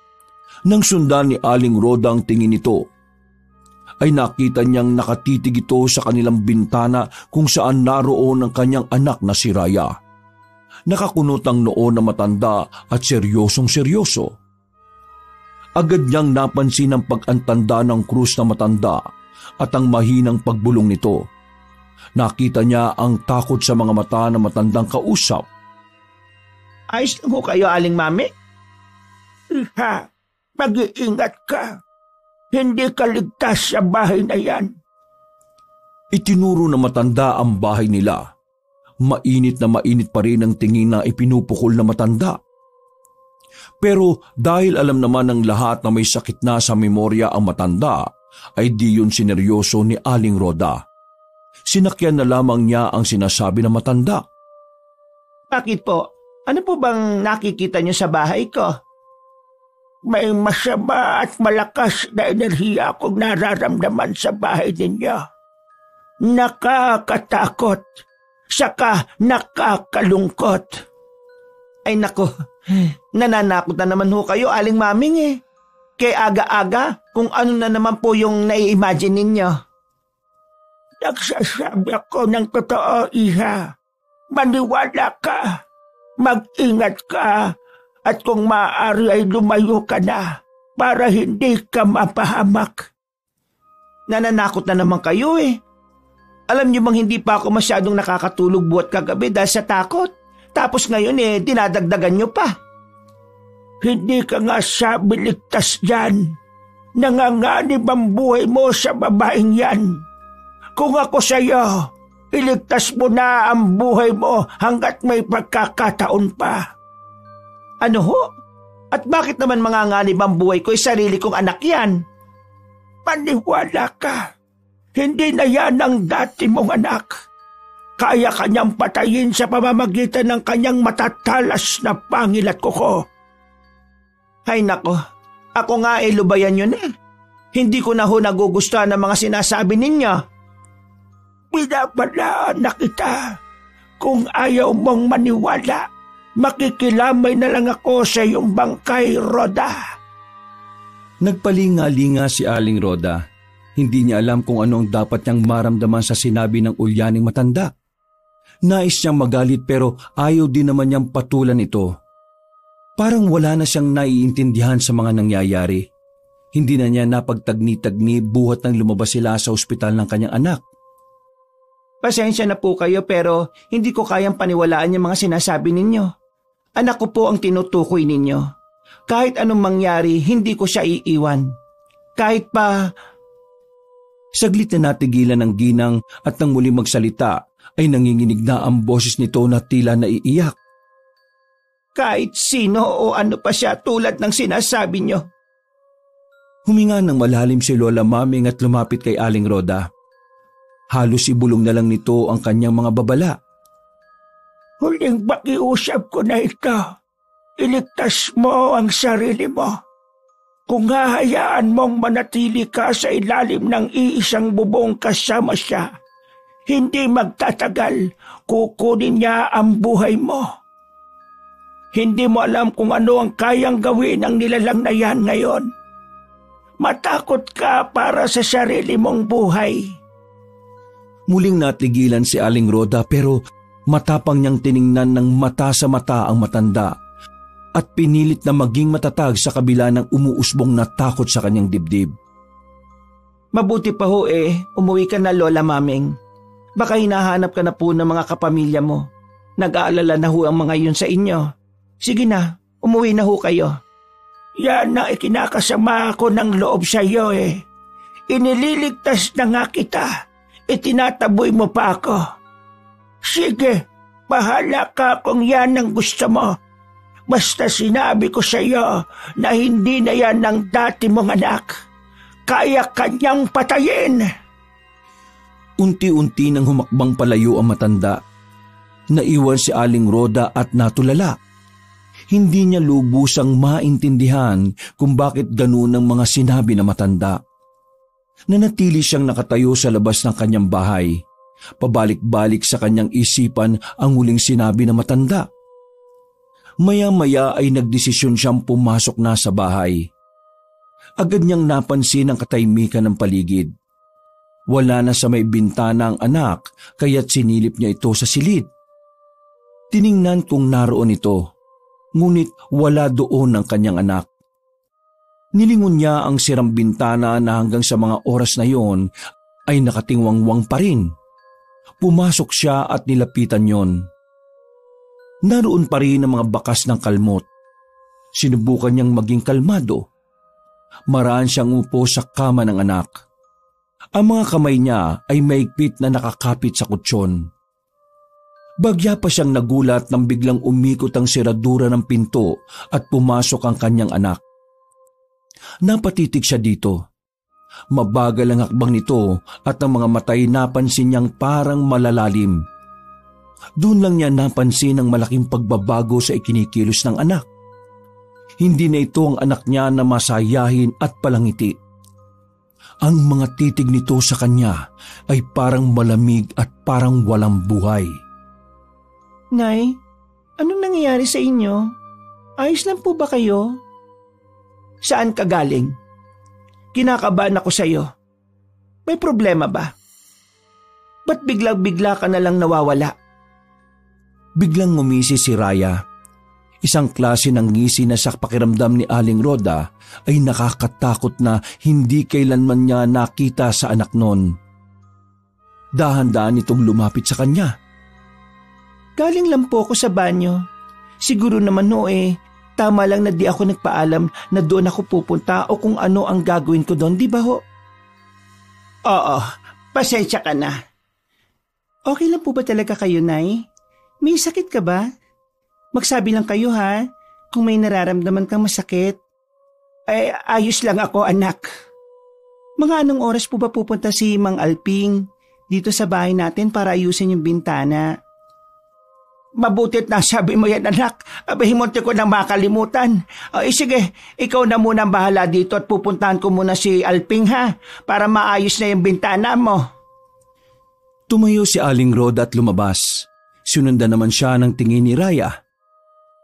Nang sundan ni Aling Roda ang tingin nito, ay nakita niyang nakatitig ito sa kanilang bintana kung saan naroon ang kanyang anak na si Raya. Nakakunot ang noo na matanda at seryosong-seryoso. Agad niyang napansin ang pag-antanda ng krus na matanda at ang mahinang pagbulong nito. Nakita niya ang takot sa mga mata ng matandang kausap. Ayos lang ho kayo, Aling Mami? Iha, mag-iingat ka. Hindi ka ligtas sa bahay na yan. Itinuro na matanda ang bahay nila. Mainit na mainit pa rin ang tingin na ipinupukol na matanda. Pero dahil alam naman ng lahat na may sakit na sa memorya ang matanda, ay di yun sineryoso ni Aling Roda. Sinakyan na lamang niya ang sinasabi ng matanda. Bakit po? Ano po bang nakikita niyo sa bahay ko? May masama at malakas na enerhiya akong nararamdaman sa bahay ninyo. Nakakatakot, saka nakakalungkot. Ay nako, nananakot na naman ho kayo, Aling Maming Kaya aga-aga kung ano na naman po yung nai-imagine ninyo. Nagsasabi ako ng totoo, Iha. Maniwala ka. Mag-ingat ka at kung maaari ay lumayo ka na para hindi ka mapahamak. Nananakot na naman kayo Alam niyo bang hindi pa ako masyadong nakakatulog buhat kagabi dahil sa takot? Tapos ngayon dinadagdagan niyo pa. Hindi ka nga sabi ligtas dyan. Nanganganib ang buhay mo sa babaeng yan. Kung ako sa'yo, iligtas mo na ang buhay mo hanggat may pagkakataon pa. Ano ho? At bakit naman manganganib ang buhay ko sarili kong anak yan? Paniwala ka. Hindi na yan ang dati mong anak. Kaya kanyang patayin sa pamamagitan ng kanyang matatalas na pangil at kuko. Ay nako, ako nga lubayan yun Hindi ko na ho nagugustuhan ng mga sinasabi ninyo. Binabalaan na kita. Kung ayaw mong maniwala, makikilamay na lang ako sa iyong bangkay, Rhoda. Nagpalinga-linga si Aling Rhoda. Hindi niya alam kung ano ang dapat niyang maramdaman sa sinabi ng ulyaning matanda. Nais niyang magalit pero ayaw din naman niyang patulan ito. Parang wala na siyang naiintindihan sa mga nangyayari. Hindi na niya napagtagni-tagni buhat nang lumabas sila sa ospital ng kanyang anak. Pasensya na po kayo pero hindi ko kayang paniwalaan yung mga sinasabi ninyo. Anak ko po ang tinutukoy ninyo. Kahit anong mangyari, hindi ko siya iiwan. Kahit pa... Saglit na natigilan ng ginang at nang muli magsalita ay nanginginig na ang boses nito na tila naiiyak. Kahit sino o ano pa siya tulad ng sinasabi nyo. Huminga ng malalim si Lola Maming at lumapit kay Aling Rhoda. Halos ibulong na lang nito ang kanyang mga babala. Huling pakiusap ko na ito. Iligtas mo ang sarili mo. Kung hahayaan mong manatili ka sa ilalim ng iisang bubong kasama siya, hindi magtatagal, kukunin niya ang buhay mo. Hindi mo alam kung ano ang kayang gawin ng nilalang na yan ngayon. Matakot ka para sa sarili mong buhay. Muling natigilan si Aling Rhoda pero matapang niyang tiningnan ng mata sa mata ang matanda at pinilit na maging matatag sa kabila ng umuusbong na takot sa kanyang dibdib. Mabuti pa ho umuwi ka na, Lola Maming. Baka hinahanap ka na po ng mga kapamilya mo. Nag-aalala na ho ang mga yun sa inyo. Sige na, umuwi na ho kayo. Yan na ikinakasama ko ng loob sa iyo Inililigtas na nga kita. Itinataboy mo pa ako. Sige, bahala ka kung yan ang gusto mo. Basta sinabi ko sa iyo na hindi na yan ang dati mong anak. Kaya kanyang patayin. Unti-unti nang humakbang palayo ang matanda. Naiwan si Aling Rhoda at natulala. Hindi niya lubusang maintindihan kung bakit ganun ang mga sinabi na matanda. Nanatili siyang nakatayo sa labas ng kanyang bahay. Pabalik-balik sa kanyang isipan ang huling sinabi na matanda. Maya-maya ay nagdesisyon siyang pumasok na sa bahay. Agad niyang napansin ang katahimikan ng paligid. Wala na sa may bintana ang anak kaya't sinilip niya ito sa silid. Tiningnan kung naroon ito, ngunit wala doon ang kanyang anak. Nilingon niya ang sirang bintana na hanggang sa mga oras na yon ay nakatingwangwang pa rin. Pumasok siya at nilapitan yon. Naroon pa rin ang mga bakas ng kalmot. Sinubukan niyang maging kalmado. Maraan siyang upo sa kama ng anak. Ang mga kamay niya ay maigpit na nakakapit sa kutsyon. Bagya pa siyang nagulat nang biglang umikot ang siradura ng pinto at pumasok ang kanyang anak. Napatitig siya dito. Mabagal ang hakbang nito at ang mga matay napansin niyang parang malalalim. Doon lang niya napansin ang malaking pagbabago sa ikinikilos ng anak. Hindi na ito ang anak niya na masayahin at palangiti. Ang mga titig nito sa kanya ay parang malamig at parang walang buhay. Nay, anong nangyayari sa inyo? Ayos lang po ba kayo? Saan ka galing? Kinakabahan ako sa iyo. May problema ba? Ba't biglang-bigla ka na lang nawawala? Biglang ngumisi si Raya. Isang klase ng ngisi na sa pakiramdam ni Aling Rhoda ay nakakatakot na hindi kailanman niya nakita sa anak nun. Dahan-dahan itong lumapit sa kanya. Galing lang po ako sa banyo. Siguro naman tama lang na di ako nagpaalam na doon ako pupunta o kung ano ang gagawin ko doon, di ba ho? Oo, pasensya ka na. Okay lang po ba talaga kayo, Nay? May sakit ka ba? Magsabi lang kayo ha, kung may nararamdaman kang masakit. Ayos lang ako, anak. Mga anong oras po ba pupunta si Mang Alping dito sa bahay natin para ayusin yung bintana? Mabutit na sabi mo yan, anak. Himunti ko nang makalimutan. Sige, ikaw na muna ang bahala dito at pupuntahan ko muna si Alping, ha? Para maayos na yung bintana mo. Tumayo si Aling Roda at lumabas. Sinundan naman siya ng tingin ni Raya.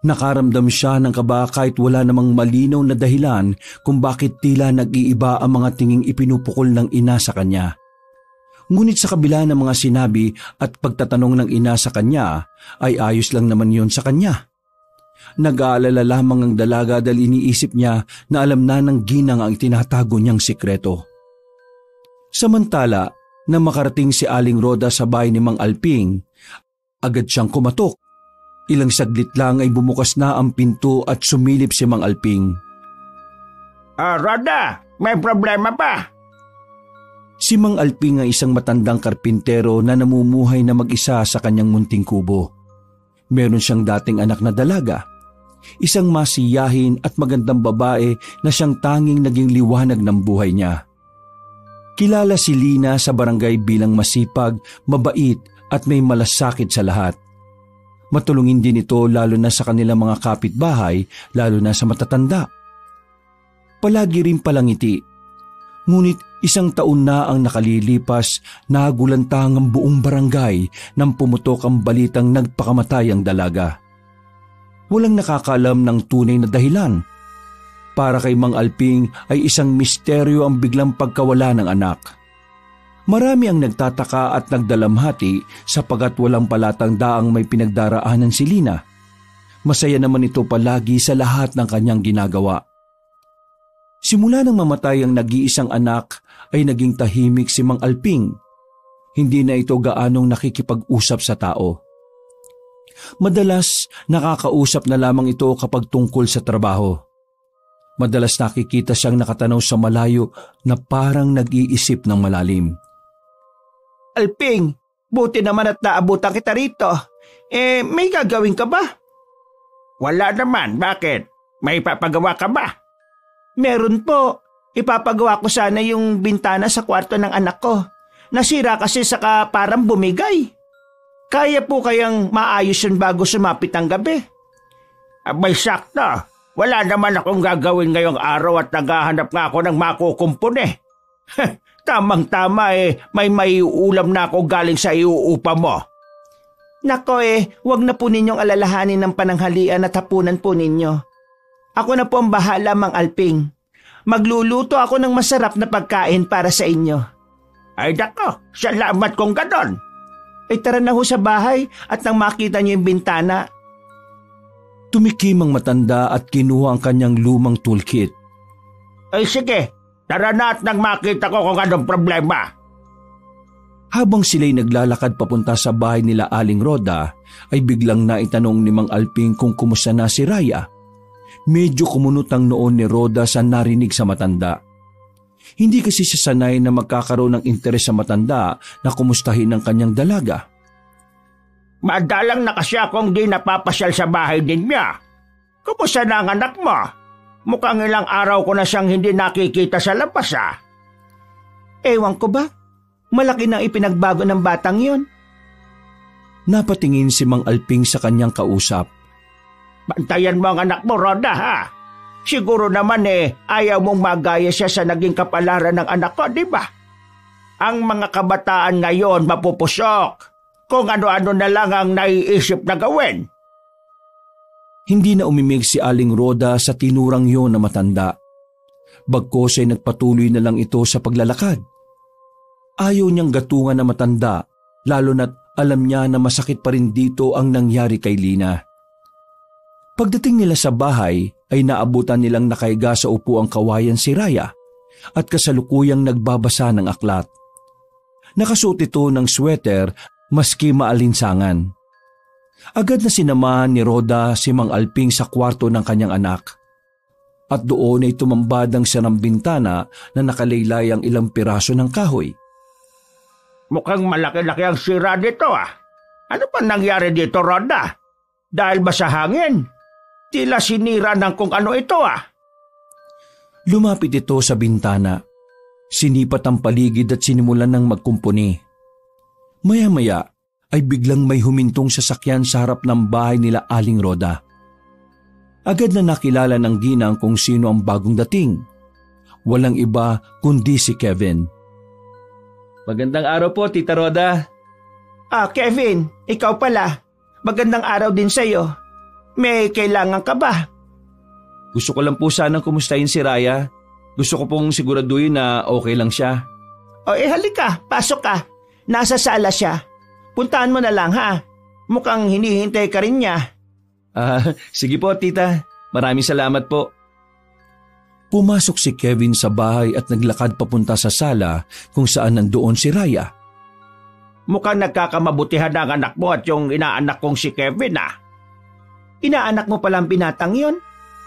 Nakaramdam siya ng kaba kahit wala namang malinaw na dahilan kung bakit tila nag-iiba ang mga tinging ipinupukol ng ina sa kanya. Ngunit sa kabila ng mga sinabi at pagtatanong ng ina sa kanya, ay ayos lang naman yon sa kanya. Nag-aalala lamang ang dalaga dahil iniisip niya na alam na ng ginang ang itinatago niyang sikreto. Samantala, na makarating si Aling Roda sa bahay ni Mang Alping, agad siyang kumatok. Ilang saglit lang ay bumukas na ang pinto at sumilip si Mang Alping. Roda, may problema pa? Si Mang Alping ay isang matandang karpintero na namumuhay na mag-isa sa kanyang munting kubo. Meron siyang dating anak na dalaga, isang masiyahin at magandang babae na siyang tanging naging liwanag ng buhay niya. Kilala si Lina sa barangay bilang masipag, mabait at may malasakit sa lahat. Matulungin din ito lalo na sa kanilang mga kapitbahay, lalo na sa matatanda. Palagi rin palangiti. Ngunit isang taon na ang nakalilipas, nagulantang ang buong barangay nang pumutok ang balitang nagpakamatay ang dalaga. Walang nakakaalam ng tunay na dahilan. Para kay Mang Alping ay isang misteryo ang biglang pagkawala ng anak. Marami ang nagtataka at nagdalamhati sapagat walang palatang daang may pinagdaraanan si Lina. Masaya naman ito palagi sa lahat ng kanyang ginagawa. Simula nang mamatay ang nag-iisang anak ay naging tahimik si Mang Alping. Hindi na ito gaanong nakikipag-usap sa tao. Madalas nakakausap na lamang ito kapag tungkol sa trabaho. Madalas nakikita siyang nakatanaw sa malayo na parang nag-iisip ng malalim. Alping, buti naman at naabutan kita rito. May gagawin ka ba? Wala naman, bakit? May papagawa ka ba? Meron po. Ipapagawa ko sana yung bintana sa kwarto ng anak ko. Nasira kasi saka parang bumigay. Kaya po kayang maayos yun bago sumapit ang gabi? Abay sakto. Wala naman akong gagawin ngayong araw at naghahanap nga ako ng makukumpon eh. Tamang-tama may maiulam na ako galing sa iuupa mo. Nako wag na po ninyong alalahanin ng pananghalian at hapunan po ninyo. Ako na po ang bahala, Mang Alping. Magluluto ako ng masarap na pagkain para sa inyo. Ay dako, salamat kung ganon. Tara na ho sa bahay at nang makita niyo yung bintana. Tumikim ang matanda at kinuha ang kanyang lumang toolkit. Ay sige, tara na at nang makita ko kung anong problema. Habang sila'y naglalakad papunta sa bahay nila Aling Roda, ay biglang naitanong ni Mang Alping kung kumusta na si Raya. Medyo kumunot ang noon ni Roda sa narinig sa matanda. Hindi kasi siya sanay na magkakaroon ng interes sa matanda na kumustahin ang kanyang dalaga. Madalang na kasi akong di napapasyal sa bahay din niya. Kumusta na ang anak mo? Mukhang ilang araw ko na siyang hindi nakikita sa labas Ewan ko ba? Malaki nang ipinagbago ng batang yon. Napatingin si Mang Alping sa kanyang kausap. Bantayan mo ang anak mo, Roda, ha? Siguro naman ayaw mong magaya siya sa naging kapalaran ng anak ko, di ba? Ang mga kabataan ngayon mapupusok kung ano-ano na lang ang naiisip na gawin. Hindi na umimig si Aling Roda sa tinurang yon na matanda. Bagkos ay nagpatuloy na lang ito sa paglalakad. Ayaw niyang gatungan na matanda, lalo na't alam niya na masakit pa rin dito ang nangyari kay Lina. Pagdating nila sa bahay ay naabutan nilang nakahiga sa upuang kawayan si Raya at kasalukuyang nagbabasa ng aklat. Nakasuot ito ng sweater maski maalinsangan. Agad na sinamahan ni Roda si Mang Alping sa kwarto ng kanyang anak. At doon ay tumambad ang sirang bintana na nakalaylay ang ilang piraso ng kahoy. Mukhang malaki-laki ang sira dito Ano pa nangyari dito, Roda? Dahil ba sa hangin? Tila sinira ng kung ano ito Lumapit ito sa bintana. Sinipat ang paligid at sinimulan ng magkumpuni. Maya-maya ay biglang may humintong sasakyan sa harap ng bahay nila Aling Roda. Agad na nakilala ng ginang kung sino ang bagong dating. Walang iba kundi si Kevin. Magandang araw po, Tita Roda. Kevin, ikaw pala. Magandang araw din sa'yo. May kailangan ka ba? Gusto ko lang po sanang kumustahin si Raya. Gusto ko pong siguraduhin na okay lang siya. Halika, pasok ka. Nasa sala siya. Puntahan mo na lang ha. Mukhang hinihintay ka rin niya. Sige po, Tita. Maraming salamat po. Pumasok si Kevin sa bahay at naglakad papunta sa sala kung saan nandoon si Raya. Mukhang nagkakamabutihan ang anak mo at yung inaanak kong si Kevin Inaanak mo palang binatang yon?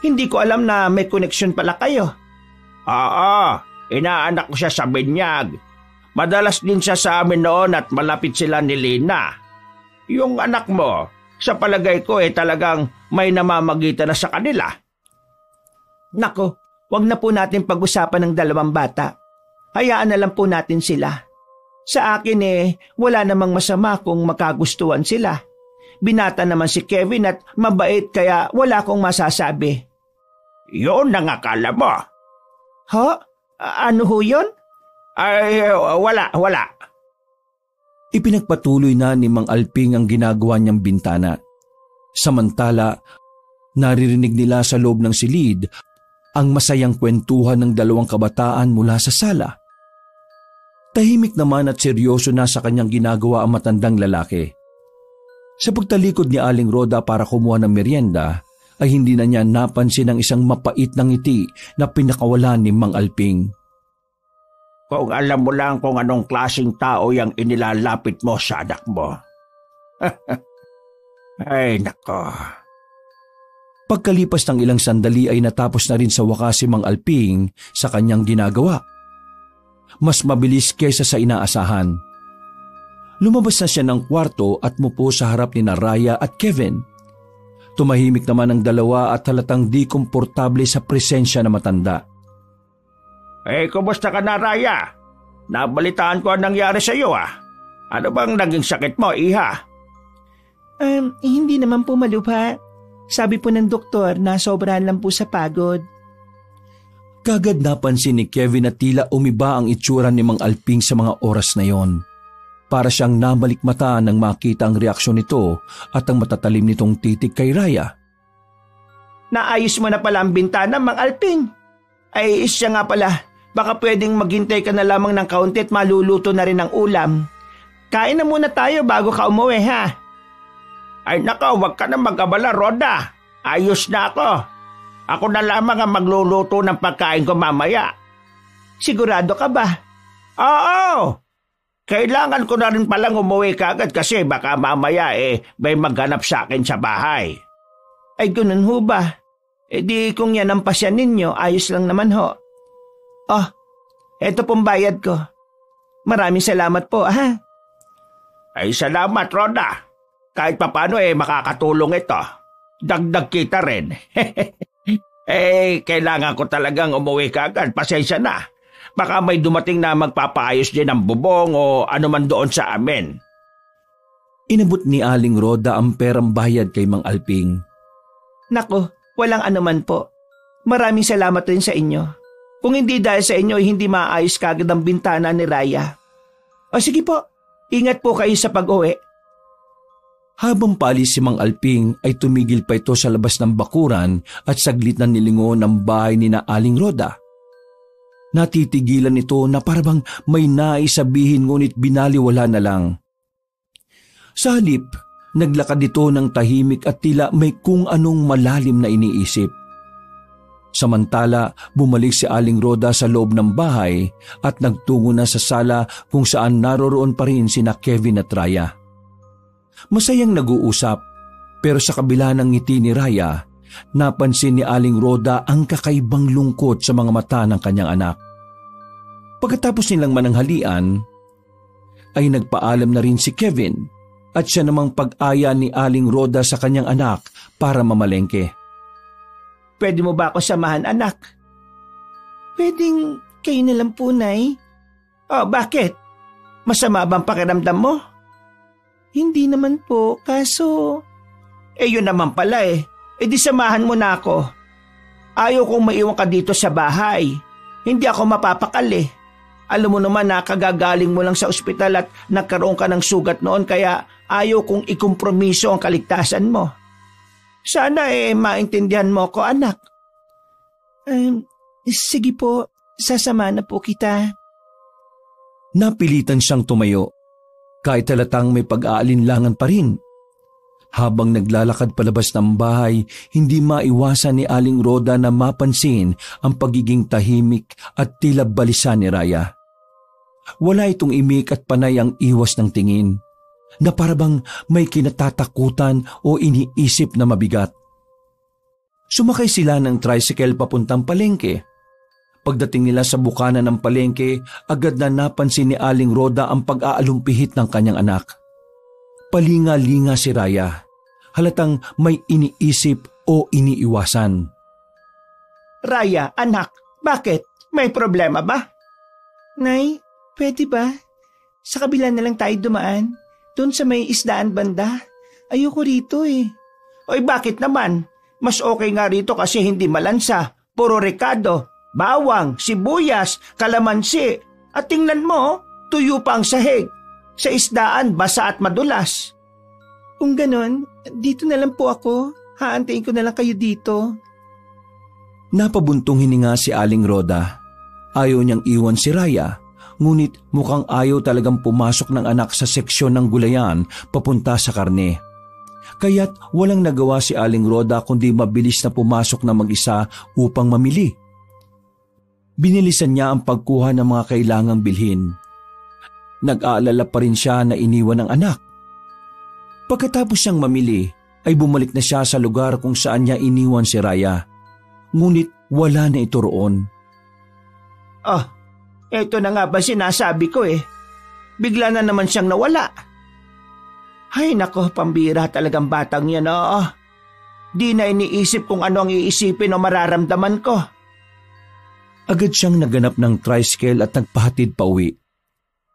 Hindi ko alam na may koneksyon pala kayo. Inaanak ko siya sa binyag. Madalas din siya sa amin noon at malapit sila ni Lina. Yung anak mo, sa palagay ko talagang may namamagitan na sa kanila. Nako, wag na po natin pag-usapan ng dalawang bata. Hayaan na lang po natin sila. Sa akin wala namang masama kung makagustuhan sila. Binata naman si Kevin at mabait kaya wala akong masasabi. Yun ang akala mo. Ano ho yun? Wala. Ipinagpatuloy na ni Mang Alping ang ginagawa niyang bintana. Samantala, naririnig nila sa loob ng silid ang masayang kwentuhan ng dalawang kabataan mula sa sala. Tahimik naman at seryoso na sa kanyang ginagawa ang matandang lalaki. Sa pagtalikod ni Aling Roda para kumuha ng merienda, ay hindi na niya napansin ang isang mapait na ngiti na pinakawalan ni Mang Alping. Kung alam mo lang kung anong klaseng tao yung inilalapit mo sa anak mo. Ay, nako. Pagkalipas ng ilang sandali ay natapos na rin sa wakas si Mang Alping sa kanyang ginagawa. Mas mabilis kaysa sa inaasahan. Lumabas na siya ng kwarto at mupo sa harap ni Raya at Kevin. Tumahimik naman ang dalawa at halatang di komportable sa presensya na matanda. Kumusta ka na, Raya? Nabalitaan ko ang nangyari sa iyo Ano bang naging sakit mo, iha? Hindi naman po malubha. Sabi po ng doktor na sobrahan lang po sa pagod. Kagad napansin ni Kevin na tila umiba ang itsura ni Mang Alping sa mga oras na yon. Para siyang namalikmata nang makita ang reaksyon nito at ang matatalim nitong titig kay Raya. Naayos mo na pala ang bintana, Mang Alping. Siya nga pala. Baka pwedeng maghintay ka na lamang ng kaunti at maluluto na rin ang ulam. Kain na muna tayo bago ka umuwi, ha? Ay nako, wag ka na mag-abala, Roda. Ayos na ako. Ako na lamang ang magluluto ng pagkain ko mamaya. Sigurado ka ba? Oo! Kailangan ko na rin palang umuwi kagad kasi baka mamaya may maghanap sa akin sa bahay. Ay ganun ho ba? Di kung yan ang pasya ninyo, ayos lang naman ho. Eto pong bayad ko. Maraming salamat po, ha? Ay salamat, Roda. Kahit papano makakatulong ito. Dagdag kita rin. Kailangan ko talagang umuwi kagad. Pasensya na. Baka may dumating na magpapaayos din ng bubong o ano man doon sa amin. Inabot ni Aling Roda ang perang bayad kay Mang Alping. Nako, walang anuman po. Maraming salamat rin sa inyo. Kung hindi dahil sa inyo, hindi maayos kagad ang bintana ni Raya. Sige po, ingat po kayo sa pag-uwi. Habang paalis si Mang Alping ay tumigil pa ito sa labas ng bakuran at saglit na nilingon ang bahay ni na Aling Roda. Natitigilan ito na parabang may naisabihin ngunit binaliwala na lang. Sa halip, naglakad ito ng tahimik at tila may kung anong malalim na iniisip. Samantala, bumalik si Aling Roda sa loob ng bahay at nagtungo na sa sala kung saan naroroon pa rin sina Kevin at Raya. Masayang nag-uusap, pero sa kabila ng ngiti ni Raya, napansin ni Aling Roda ang kakaibang lungkot sa mga mata ng kanyang anak. Pagkatapos nilang mananghalian, ay nagpaalam na rin si Kevin at siya namang pag-aya ni Aling Roda sa kanyang anak para mamalengke. Pwede mo ba ako samahan, anak? Pwedeng kayo na lang po, Nay. Bakit? Masama bang pakiramdam mo? Hindi naman po, kaso... Yun naman pala eh. Di samahan mo na ako. Ayaw kong maiwan ka dito sa bahay. Hindi ako mapapakal eh. Alam mo naman na kagagaling mo lang sa ospital at nagkaroon ka ng sugat noon kaya ayaw kong ikompromiso ang kaligtasan mo. Sana maintindihan mo ko, anak. Sige po, sasama na po kita. Napilitan siyang tumayo, kahit halatang may pag-aalinlangan pa rin. Habang naglalakad palabas ng bahay, hindi maiwasan ni Aling Rhoda na mapansin ang pagiging tahimik at tila balisa ni Raya. Wala itong imik at panay ang iwas ng tingin, na parabang may kinatatakutan o iniisip na mabigat. Sumakay sila ng tricycle papuntang palengke. Pagdating nila sa bukana ng palengke, agad na napansin ni Aling Rhoda ang pag-aalumpihit ng kanyang anak. Palinga-linga si Raya. Halatang may iniisip o iniiwasan. Raya, anak, bakit? May problema ba? Nay, pwede ba? Sa kabila na lang tayo dumaan. Doon sa may isdaan banda. Ayoko rito eh. Oy, bakit naman? Mas okay nga rito kasi hindi malansa. Puro rekado, bawang, sibuyas, kalamansi. At tingnan mo, tuyo pa ang sahig. Sa isdaan, basa at madulas. Kung ganon, dito na lang po ako. Haantayin ko na lang kayo dito. Napabuntong hininga si Aling Rhoda. Ayaw niyang iwan si Raya, ngunit mukhang ayaw talagang pumasok ng anak sa seksyon ng gulayan papunta sa karne. Kaya't walang nagawa si Aling Rhoda kundi mabilis na pumasok na mag-isa upang mamili. Binilisan niya ang pagkuha ng mga kailangang bilhin. Nag-aalala pa rin siya na iniwan ng anak. Pagkatapos siyang mamili, ay bumalik na siya sa lugar kung saan niya iniwan si Raya. Ngunit wala na ito roon. Eto na nga ba sinasabi ko eh. Bigla na naman siyang nawala. Ay nako, pambira talagang batang yan. Di na iniisip kung ano ang iisipin o mararamdaman ko. Agad siyang naganap ng tricycle at nagpahatid pa uwi.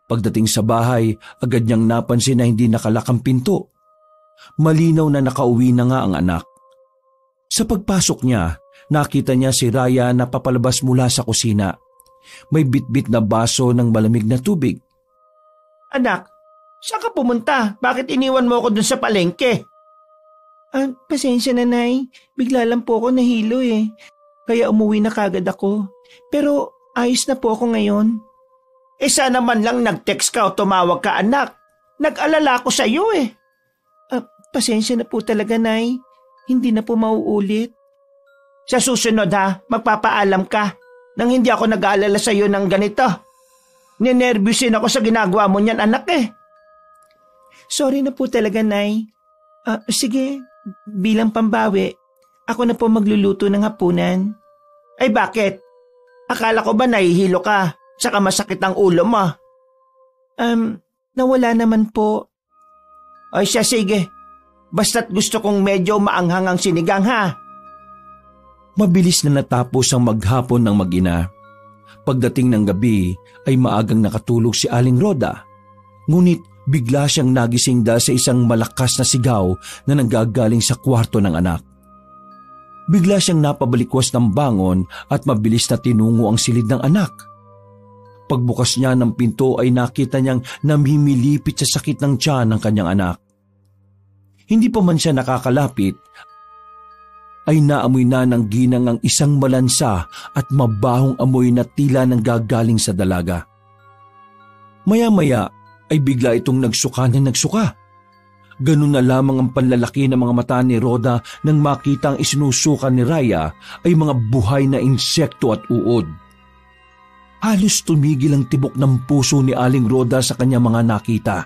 Pagdating sa bahay, agad niyang napansin na hindi nakalak ang pinto. Malinaw na nakauwi na nga ang anak. Sa pagpasok niya, nakita niya si Raya na papalabas mula sa kusina. May bitbit na baso ng malamig na tubig. Anak, saan ka pumunta? Bakit iniwan mo ako dun sa palengke? Pasensya na, Nay. Bigla lang po ako nahilo eh. Kaya umuwi na kagad ako. Pero ayos na po ako ngayon. Sana man lang nag-text ka o tumawag ka, anak. Nag-alala ko sa iyo eh. Pasensya na po talaga, Nay. Hindi na po mauulit. Sa susunod magpapaalam ka nang hindi ako nag-aalala sa iyo ng ganito. Ninervyusin ako sa ginagawa mo niyan, anak eh. Sorry na po talaga, Nay. Sige, bilang pambawi, ako na po magluluto ng hapunan. Ay bakit? Akala ko ba nahihilo ka, saka masakit ang ulo mo? Nawala naman po. Ay siya, sige. Basta't gusto kong medyo maanghang ang sinigang Mabilis na natapos ang maghapon ng mag-ina. Pagdating ng gabi ay maagang nakatulog si Aling Rhoda. Ngunit bigla siyang nagising dahil sa isang malakas na sigaw na nanggagaling sa kwarto ng anak. Bigla siyang napabalikwas ng bangon at mabilis na tinungo ang silid ng anak. Pagbukas niya ng pinto ay nakita niyang namimilipit sa sakit ng tiyan ng kanyang anak. Hindi pa man siya nakakalapit, ay naamoy na ng ginang ang isang malansa at mabahong amoy na tila nang gagaling sa dalaga. Maya-maya ay bigla itong nagsuka. Ganun na lamang ang panlalaki ng mga mata ni Rhoda nang makita ang isinusuka ni Raya ay mga buhay na insekto at uod. Halos tumigil ang tibok ng puso ni Aling Rhoda sa kanyang mga nakita.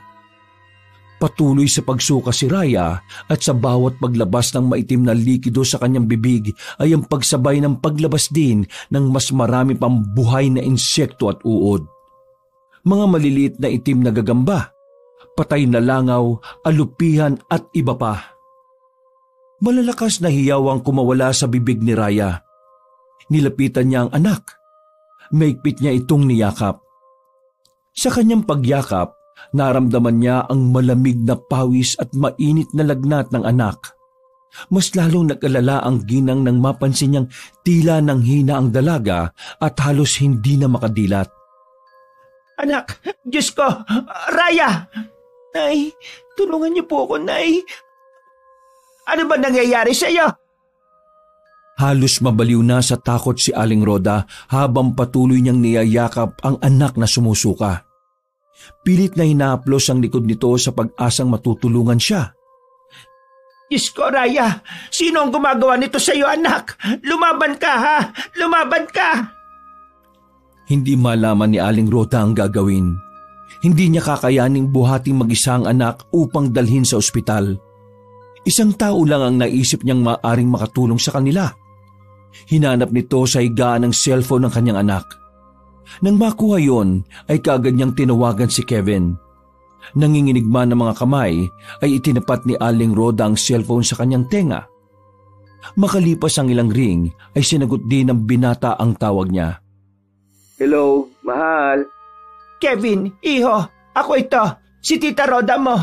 Patuloy sa pagsuka si Raya at sa bawat paglabas ng maitim na likido sa kanyang bibig ay ang pagsabay ng paglabas din ng mas marami pang buhay na insekto at uod. Mga maliliit na itim na gagamba, patay na langaw, alupihan at iba pa. Malalakas na hiyaw ang kumawala sa bibig ni Raya. Nilapitan niya ang anak. Maigpit niya itong niyakap. Sa kanyang pagyakap Naramdaman niya ang malamig na pawis at mainit na lagnat ng anak. Mas lalong nag-alala ang ginang nang mapansin niyang tila nang hina ang dalaga at halos hindi na makadilat. Anak, Diyos ko, Raya! Nay, tulungan niyo po ako, Nay. Ano ba nangyayari sa iyo? Halos mabaliw na sa takot si Aling Roda habang patuloy niyang niyayakap ang anak na sumusuka. Pilit na hinaplos ang likod nito sa pag-asang matutulungan siya. Diyos ko, Raya, sino ang gumagawa nito sa iyo, anak? Lumaban ka, ha? Lumaban ka! Hindi malaman ni Aling Roda ang gagawin. Hindi niya kakayaning buhating mag-isa ang anak upang dalhin sa ospital. Isang tao lang ang naisip niyang maaring makatulong sa kanila. Hinanap nito sa higaan ng cellphone ng kanyang anak. Nang makuha yon, ay kaagad niyang tinawagan si Kevin. Nanginginig man ng mga kamay, ay itinapat ni Aling Roda ang cellphone sa kanyang tenga. Makalipas ang ilang ring, ay sinagot din ng binata ang tawag niya. Hello, mahal. Kevin, iho, ako ito, si Tita Roda mo.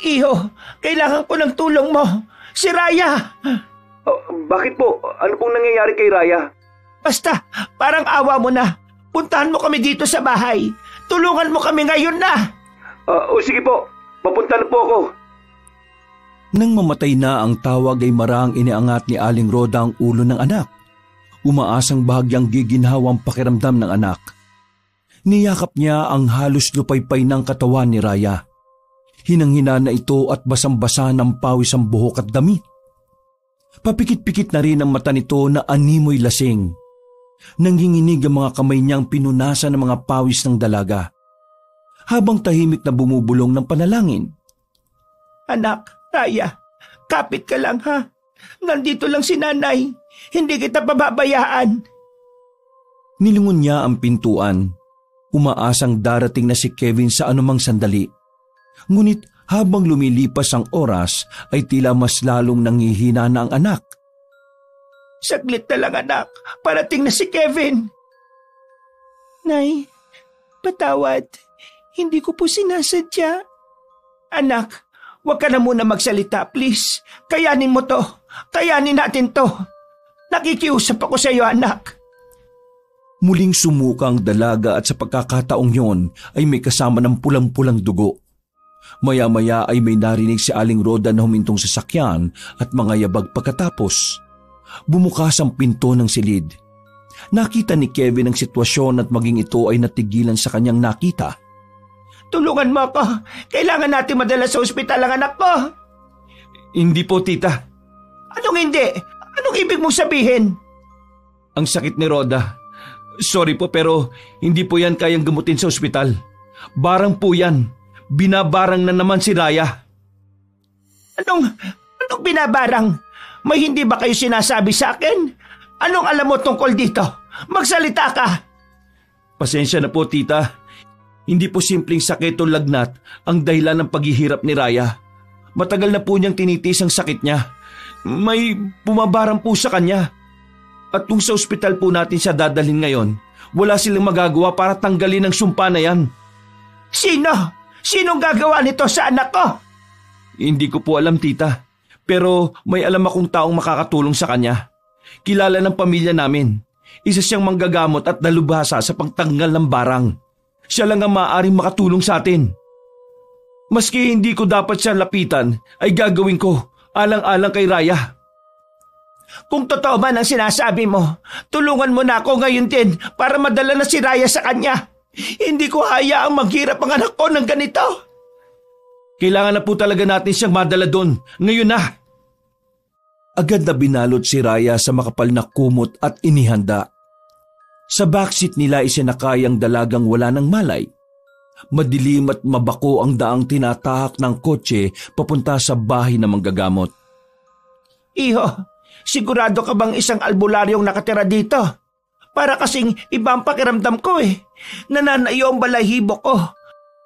Iho, kailangan ko ng tulong mo. Si Raya! Bakit po? Ano pong nangyayari kay Raya? Basta, parang awa mo na. Puntahan mo kami dito sa bahay. Tulungan mo kami ngayon na. Sige po, papunta na po ako. Nang mamatay na ang tawag ay marang iniangat ni Aling Roda ang ulo ng anak. Umaasang bahagyang giginhawang pakiramdam ng anak. Niyakap niya ang halos lupaypay ng katawan ni Raya. Hinanghina na ito at basang-basa ng pawis ang buhok at damit. Papikit-pikit na rin ang mata nito na animoy lasing. Nanghinginig ang mga kamay niyang pinunasan ng mga pawis ng dalaga. Habang tahimik na bumubulong ng panalangin. Anak, Raya, kapit ka lang ha. Nandito lang si nanay. Hindi kita pababayaan. Nilingon niya ang pintuan. Umaasang darating na si Kevin sa anumang sandali. Ngunit habang lumilipas ang oras ay tila mas lalong nanghihina na ang anak. Saglit na lang anak, parating na si Kevin. Nay, patawad. Hindi ko po sinasadya. Anak, huwag ka na muna magsalita, please. Kayanin mo to. Kayanin natin to. Nakikiusap ako sa iyo, anak. Muling sumuka ang dalaga at sa pagkakataong yon ay may kasama ng pulang-pulang dugo. Maya-maya ay may narinig si Aling Roda na humintong sa sakyan at mga yabag pagkatapos. Bumukas ang pinto ng silid. Nakita ni Kevin ang sitwasyon at maging ito ay natigilan sa kanyang nakita. Tulungan mo ako. Kailangan natin madala sa ospital ang anak ko. Hindi po, tita. Anong hindi? Anong ibig mong sabihin? Ang sakit ni Roda. Sorry po pero hindi po yan kayang gamutin sa ospital. Barang po yan. Binabarang na naman si Raya. Anong binabarang? May hindi ba kayo sinasabi sa akin? Anong alam mo tungkol dito? Magsalita ka! Pasensya na po, tita. Hindi po simpleng sakit o lagnat ang dahilan ng paghihirap ni Raya. Matagal na po niyang tinitis ang sakit niya. May bumabarang po sa kanya. At kung sa ospital po natin siya dadalhin ngayon, wala silang magagawa para tanggalin ang sumpa na yan. Sino? Sinong gagawa nito sa anak ko? Hindi ko po alam, tita. Pero may alam akong taong makakatulong sa kanya. Kilala ng pamilya namin. Isa siyang manggagamot at dalubhasa sa pagtanggal ng barang. Siya lang ang maaaring makatulong sa atin. Maski hindi ko dapat siya lapitan, ay gagawin ko alang-alang kay Raya. Kung totoo man ang sinasabi mo, tulungan mo na ako ngayon din para madala na si Raya sa kanya. Hindi ko hayaang maghirap ang anak ko ng ganito. Kailangan na po talaga natin siyang madala doon. Ngayon na. Agad na binalot si Raya sa makapal na kumot at inihanda. Sa backseat nila isinakay ang dalagang wala ng malay. Madilim at mabako ang daang tinatahak ng kotse papunta sa bahay ng manggagamot. Iho, sigurado ka bang isang albularyong nakatira dito? Para kasing iba ang pakiramdam ko eh. Nananayo ang balahibo ko.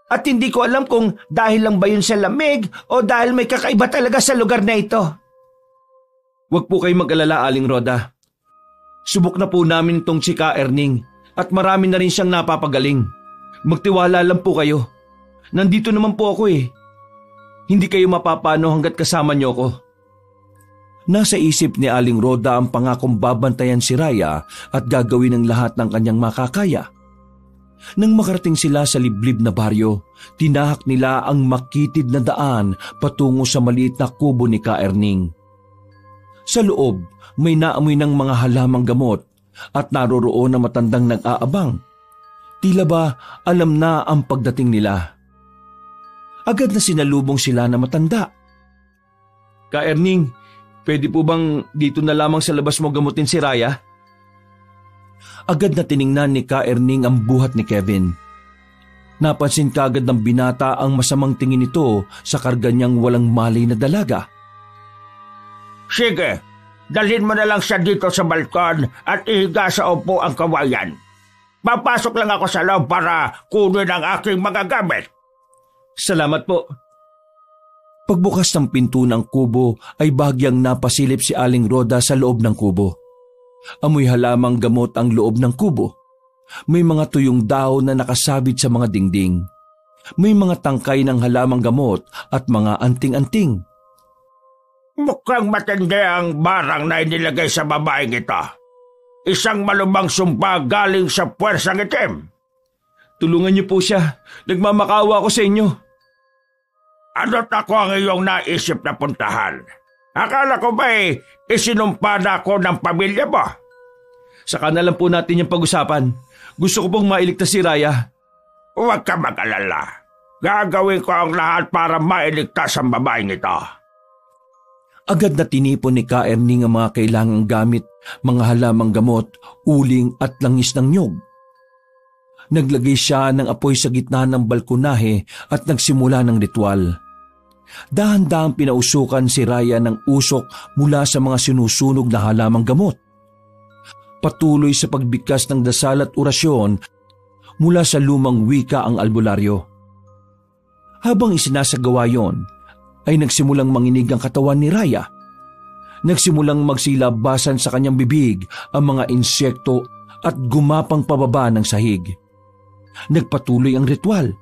At hindi ko alam kung dahil lang ba yun sa lamig o dahil may kakaiba talaga sa lugar na ito. Huwag po kayo mag-alala, Aling Roda. Subok na po namin itong si Ka Erning at marami na rin siyang napapagaling. Magtiwala lang po kayo. Nandito naman po ako eh. Hindi kayo mapapano hanggat kasama niyo ko. Nasa isip ni Aling Rhoda ang pangakong babantayan si Raya at gagawin ang lahat ng kanyang makakaya. Nang makarating sila sa liblib na baryo, tinahak nila ang makitid na daan patungo sa maliit na kubo ni Ka Erning. Sa loob, may naamoy ng mga halamang gamot at naroroon na matandang nag-aabang. Tila ba alam na ang pagdating nila. Agad na sinalubong sila na matanda. Ka Erning, pwede po bang dito na lamang sa labas mo gamutin si Raya? Agad na tiningnan ni Ka Erning ang buhat ni Kevin. Napansin kaagad ng binata ang masamang tingin nito sa karga niyang walang malay na dalaga. Sige, dalhin mo na lang siya dito sa balkon at ihiga sa upo ang kawayan. Papasok lang ako sa loob para kunin ang aking mga gamit. Salamat po. Pagbukas ng pinto ng kubo ay bagyang napasilip si Aling Rhoda sa loob ng kubo. Amoy halamang gamot ang loob ng kubo. May mga tuyong dahon na nakasabit sa mga dingding. May mga tangkay ng halamang gamot at mga anting-anting. Mukhang matindi ang barang na inilagay sa babaeng ito. Isang malubang sumpa galing sa puwersang itim. Tulungan niyo po siya. Nagmamakawa ako sa inyo. Ano't ako ang iyong naisip na puntahan? Akala ko ba'y isinumpa na ako ng pamilya mo? Saka na lang po natin yung pag-usapan. Gusto ko pong mailigtas si Raya. Huwag ka mag-alala. Gagawin ko ang lahat para mailigtas ang babaeng ito. Agad na tinipon ni Ka Erning ang mga kailangang gamit, mga halamang gamot, uling at langis ng nyog. Naglagay siya ng apoy sa gitna ng balkonahe at nagsimula ng ritual. Dahan-dahang pinausukan si Raya ng usok mula sa mga sinusunog na halamang gamot. Patuloy sa pagbigkas ng dasal at orasyon mula sa lumang wika ang albularyo. Habang isinasagawa yon, ay nagsimulang manginig ang katawan ni Raya. Nagsimulang magsilabasan sa kanyang bibig ang mga insekto at gumapang pababa ng sahig. Nagpatuloy ang ritual.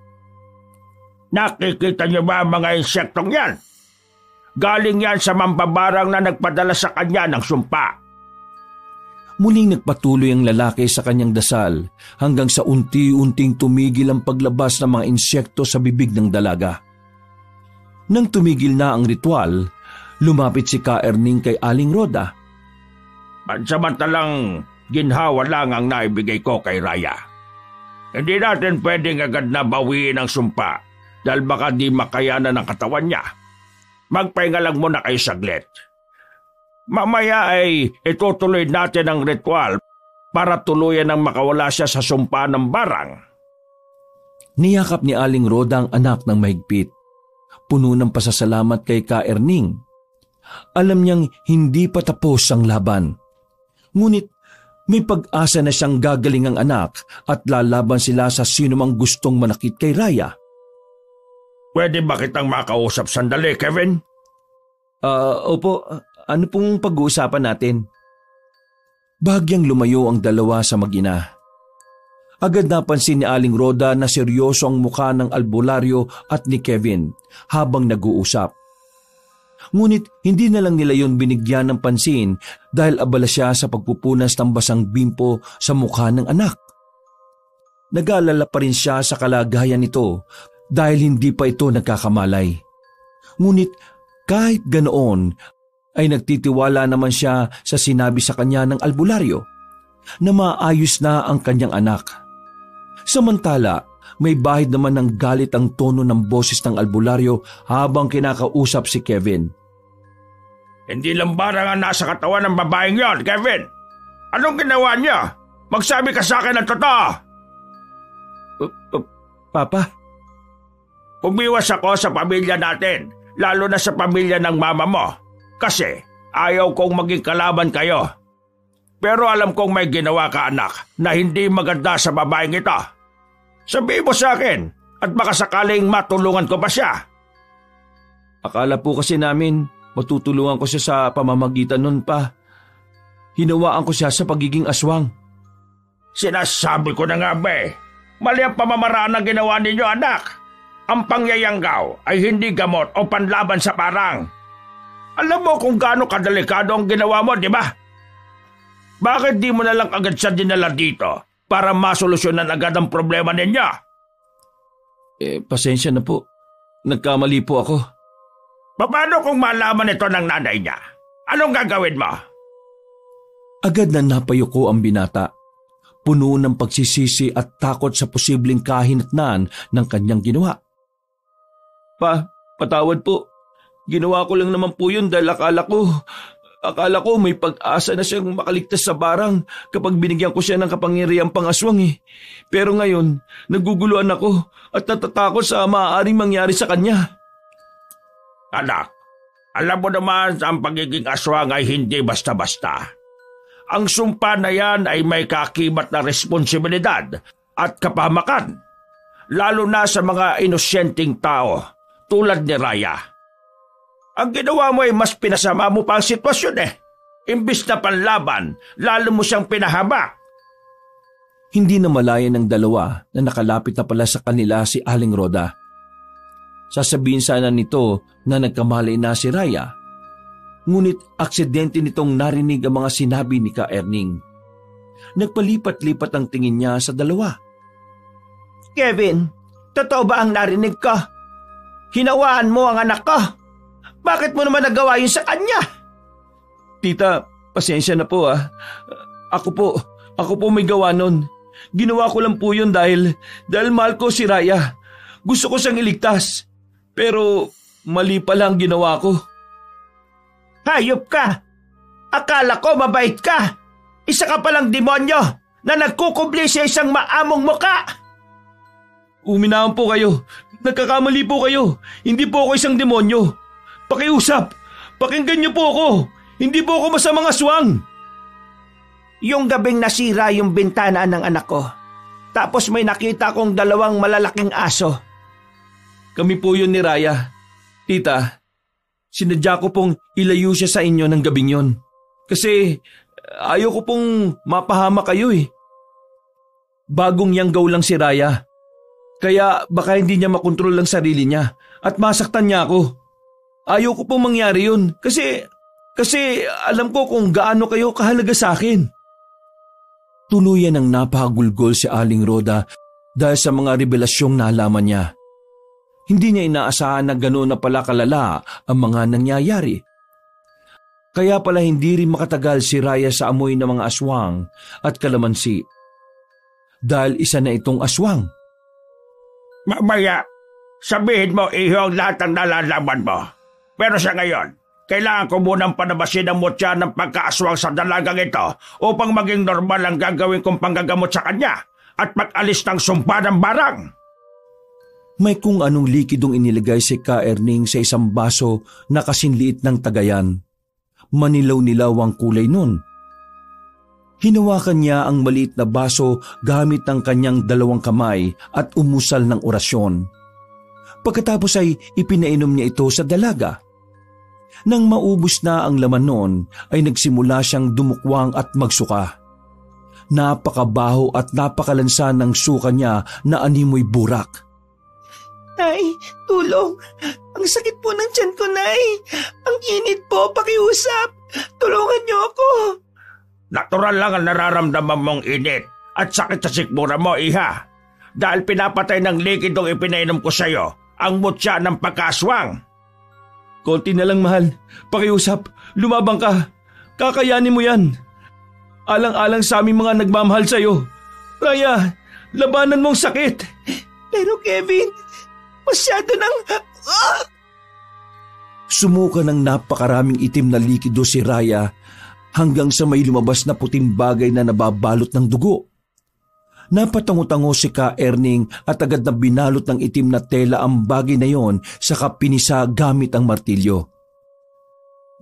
Nakikita niyo ba ang mga insektong yan? Galing yan sa mambabarang na nagpadala sa kanya ng sumpa. Muling nagpatuloy ang lalaki sa kanyang dasal hanggang sa unti-unting tumigil ang paglabas ng mga insekto sa bibig ng dalaga. Nang tumigil na ang ritual, lumapit si Ka Erning kay Aling Rhoda. Pansamantalang ginhawa lang ang naibigay ko kay Raya. Hindi natin pwedeng agad na bawiin ang sumpa dahil baka di makayanan ng katawan niya. Magpahinga lang muna kayo saglit. Mamaya ay itutuloy natin ang ritual para tuluyan ang makawala siya sa sumpa ng barang. Niyakap ni Aling Rhoda ang anak ng mahigpit. Puno ng pasasalamat kay Ka Erning. Alam niyang hindi pa tapos ang laban. Ngunit may pag-asa na siyang gagaling ang anak at lalaban sila sa sinumang gustong manakit kay Raya. Pwede ba kitang makausap sandali, Kevin? Opo. Ano pong pag-uusapan natin? Bagyang lumayo ang dalawa sa mag-ina. Agad napansin ni Aling Rhoda na seryoso ang mukha ng albularyo at ni Kevin habang nag-uusap. Ngunit hindi na lang nila yon binigyan ng pansin dahil abala siya sa pagpupunas ng basang bimpo sa mukha ng anak. Nag-aalala pa rin siya sa kalagayan nito dahil hindi pa ito nagkakamalay. Ngunit kahit ganoon ay nagtitiwala naman siya sa sinabi sa kanya ng albularyo na maayos na ang kanyang anak. Samantala, may bahid naman ng galit ang tono ng boses ng albularyo habang kinakausap si Kevin. Hindi lang barang ang nasa katawan ng babaeng yon, Kevin. Anong ginawa niya? Magsabi ka sa akin ng totoo. Papa? Umiwas ako sa pamilya natin, lalo na sa pamilya ng mama mo. Kasi ayaw kong maging kalaban kayo. Pero alam kong may ginawa ka, anak, na hindi maganda sa babaeng ito. Sabihin mo sa akin at baka sakaling matulungan ko pa siya. Akala po kasi namin matutulungan ko siya sa pamamagitan nun pa. Hinawaan ko siya sa pagiging aswang. Sinasabi ko na nga ba eh. Mali ang pamamaraan na ginawa ninyo, anak. ang pangyayanggaw ay hindi gamot o panlaban sa parang. Alam mo kung gaano kadelikado ang ginawa mo, di ba? Bakit di mo na lang agad siya dinala dito para masolusyonan agad ang problema ninyo? Pasensya na po. Nagkamali po ako. Paano kung malaman ito ng nanay niya? Anong gagawin mo? Agad na napayuko ang binata. Puno ng pagsisisi at takot sa posibleng kahinatnan ng kanyang ginawa. Patawad po. Ginawa ko lang naman po yun dahil akala ko may pag-asa na siyang makaligtas sa barang kapag binigyan ko siya ng kapangyarihang pangaswang eh. Pero ngayon, naguguluhan ako at natatakot sa maaaring mangyari sa kanya. Anak, alam mo naman ang pagiging aswang ay hindi basta-basta. Ang sumpa na yan ay may kakibat na responsibilidad at kapahamakan, lalo na sa mga inosyenteng tao tulad ni Raya. Ang ginawa mo ay mas pinasama mo pa ang sitwasyon eh. Imbis na panlaban, lalo mo siyang pinahaba. Hindi na malaya ng dalawa na nakalapit na pala sa kanila si Aling Roda. Sasabihin sana nito na nagkamali na si Raya. Ngunit aksidente nitong narinig ang mga sinabi ni Ka Erning. Nagpalipat-lipat ang tingin niya sa dalawa. Kevin, totoo ba ang narinig ko? Hinawaan mo ang anak ko. Bakit mo naman nagawa yun sa kanya? Tita, pasensya na po ah. Ako po may gawa nun. Ginawa ko lang po yun dahil mahal ko si Raya. Gusto ko siyang iligtas. Pero mali pala ang ginawa ko. Hayop ka! Akala ko mabait ka! Isa ka palang demonyo na nagkukubli sa isang maamong muka! Uminahan po kayo. Nagkakamali po kayo. Hindi po ako isang demonyo. Pakiusap! Pakinggan niyo po ako! Hindi po ako masamang aswang! Yung gabing nasira yung bintana ng anak ko. Tapos may nakita kong 2 malalaking aso. Kami po yun ni Raya. Tita, sinadya ko pong ilayo siya sa inyo ng gabing yon. Kasi ayaw ko pong mapahama kayo eh. Bagong yanggaw lang si Raya. Kaya baka hindi niya makontrol ang sarili niya at masaktan niya ako. Ayaw ko pong mangyari yun kasi alam ko kung gaano kayo kahalaga sa akin. Tuluyan ang napahagulgol si Aling Roda dahil sa mga revelasyong nalaman niya. Hindi niya inaasahan na gano'n na pala kalala ang mga nangyayari. Kaya pala hindi rin makatagal si Raya sa amoy ng mga aswang at kalamansi. Dahil isa na itong aswang. Mamaya, sabihin mo iho ang lahat ng nalalaman mo. Pero sa ngayon, kailangan ko munang panabasin ang mutya ng pagkaaswang sa dalagang ito upang maging normal ang gagawin kong panggagamot sa kanya at pag-alis ng sumpa ng barang. May kung anong likidong inilagay si Ka Erning sa isang baso na kasinliit ng tagayan. Manilaw-nilaw ang kulay nun. Hinawakan niya ang maliit na baso gamit ang kanyang 2 kamay at umusal ng orasyon. Pagkatapos ay ipinainom niya ito sa dalaga. Nang maubos na ang laman noon ay nagsimula siyang dumukwang at magsuka. Napakabaho at napakalansa ng suka niya na animoy burak. Nay, tulong! Ang sakit po ng tiyan ko, Nay! Ang init po, pakiusap! Tulungan niyo ako! Natural lang ang nararamdaman mong init at sakit sa sikmura mo, iha. Dahil pinapatay ng likidong ipinainom ko sa'yo ang mutya ng pagkaswang. Konti na lang, mahal. Pakiusap, lumabang ka. Kakayanin mo yan. Alang-alang sa aming mga nagmamahal sa'yo. Raya, labanan mong sakit. Pero Kevin, masyado nang... Sumuka ng napakaraming itim na likido si Raya hanggang sa may lumabas na puting bagay na nababalot ng dugo. Napatango-tango si Ka Erning at agad na binalot ng itim na tela ang bagay na yon saka pinisa gamit ang martilyo.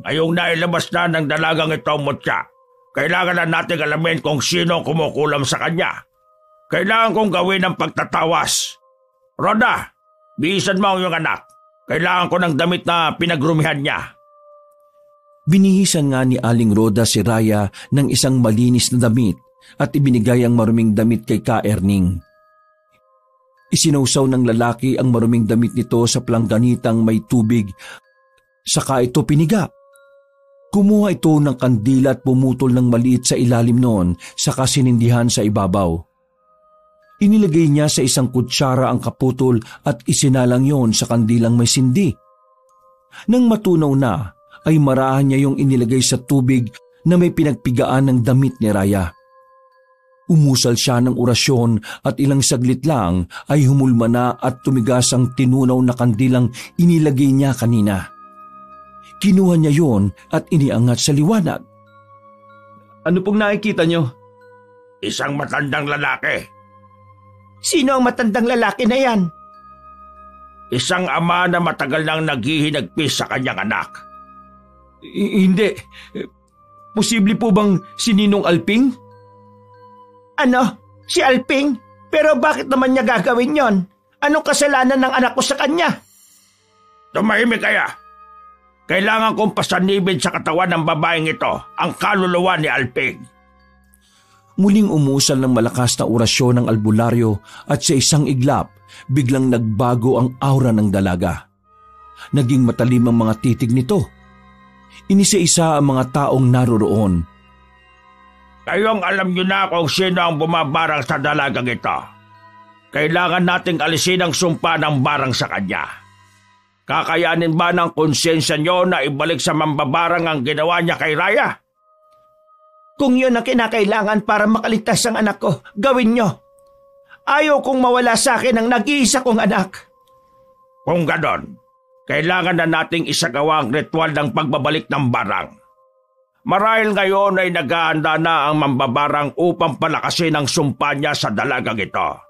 Ngayong nailabas na ng dalagang ito ang mutya, kailangan na nating alamin kung sino kumukulam sa kanya. Kailangan kong gawin ang pagtatawas. Roda, bihisan mo ang iyong anak. Kailangan ko ng damit na pinagrumihan niya. Binihisan nga ni Aling Roda si Raya ng isang malinis na damit at ibinigay ang maruming damit kay Ka Erning. Isinausaw ng lalaki ang maruming damit nito sa plangganitang may tubig, saka ito piniga. Kumuha ito ng kandila at pumutol ng maliit sa ilalim noon, saka sinindihan sa ibabaw. Inilagay niya sa isang kutsara ang kaputol at isinalang yon sa kandilang may sindi. Nang matunaw na, ay marahan niya yung inilagay sa tubig na may pinagpigaan ng damit ni Raya. Umusal siya ng orasyon at ilang saglit lang ay humulma na at tumigas ang tinunaw na kandilang inilagay niya kanina. Kinuha niya yon at iniangat sa liwanag. Ano pong nakikita niyo? Isang matandang lalaki. Sino ang matandang lalaki na yan? Isang ama na matagal nang naghihinagpis sa kanyang anak. Hindi. Posible po bang si Ninong Alping? Ano? Si Alping? Pero bakit naman niya gagawin yon? Anong kasalanan ng anak ko sa kanya? Tumahimik kaya. Kailangan kong pasanibin sa katawan ng babaeng ito ang kaluluwa ni Alping. Muling umusal ng malakas na orasyon ng albularyo at sa isang iglap, biglang nagbago ang aura ng dalaga. Naging matalim ang mga titig nito. Inisa-isa ang mga taong naroroon. Kayong alam niyo na kung sino ang bumabarang sa dalagang ito. Kailangan nating alisin ang sumpa ng barang sa kanya. Kakayanin ba ng konsensya niyo na ibalik sa mambabarang ang ginawa niya kay Raya? Kung yun ang kinakailangan para makaligtas ang anak ko, gawin niyo. Ayaw kong mawala sa akin ang nag-iisa kong anak. Kung ganon, kailangan na nating isagawa ang ritual ng pagbabalik ng barang. Marahil ngayon ay naghahanda na ang mambabarang upang palakasin ang sumpa niya sa dalagang ito.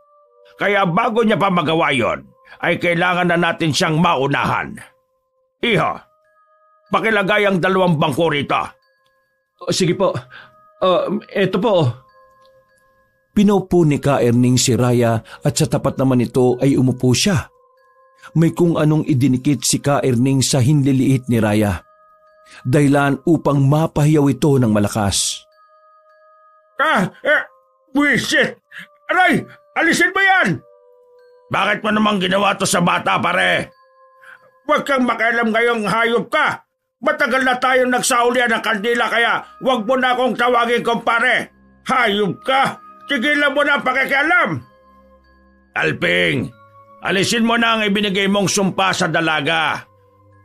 Kaya bago niya pa magawa yon, ay kailangan na natin siyang maunahan. Iho, pakilagay ang 2 bangko rito. Sige po. Eto po. Pinaupo ni Ka Erning si Raya at sa tapat naman ito ay umupo siya. May kung anong idinikit si Ka Erning sa hinliliit ni Raya. Dahilan upang mapahiyaw ito ng malakas. Buisit! Aray! Alisin mo yan! Bakit mo namang ginawa to sa bata, pare? Huwag kang makialam ngayong hayop ka. Matagal na tayong nagsaulian ng kandila kaya huwag mo na akong tawagin kumpare. Hayop ka! Tigilan mo na ang pakikialam! Alping, alisin mo na ang ibinigay mong sumpa sa dalaga.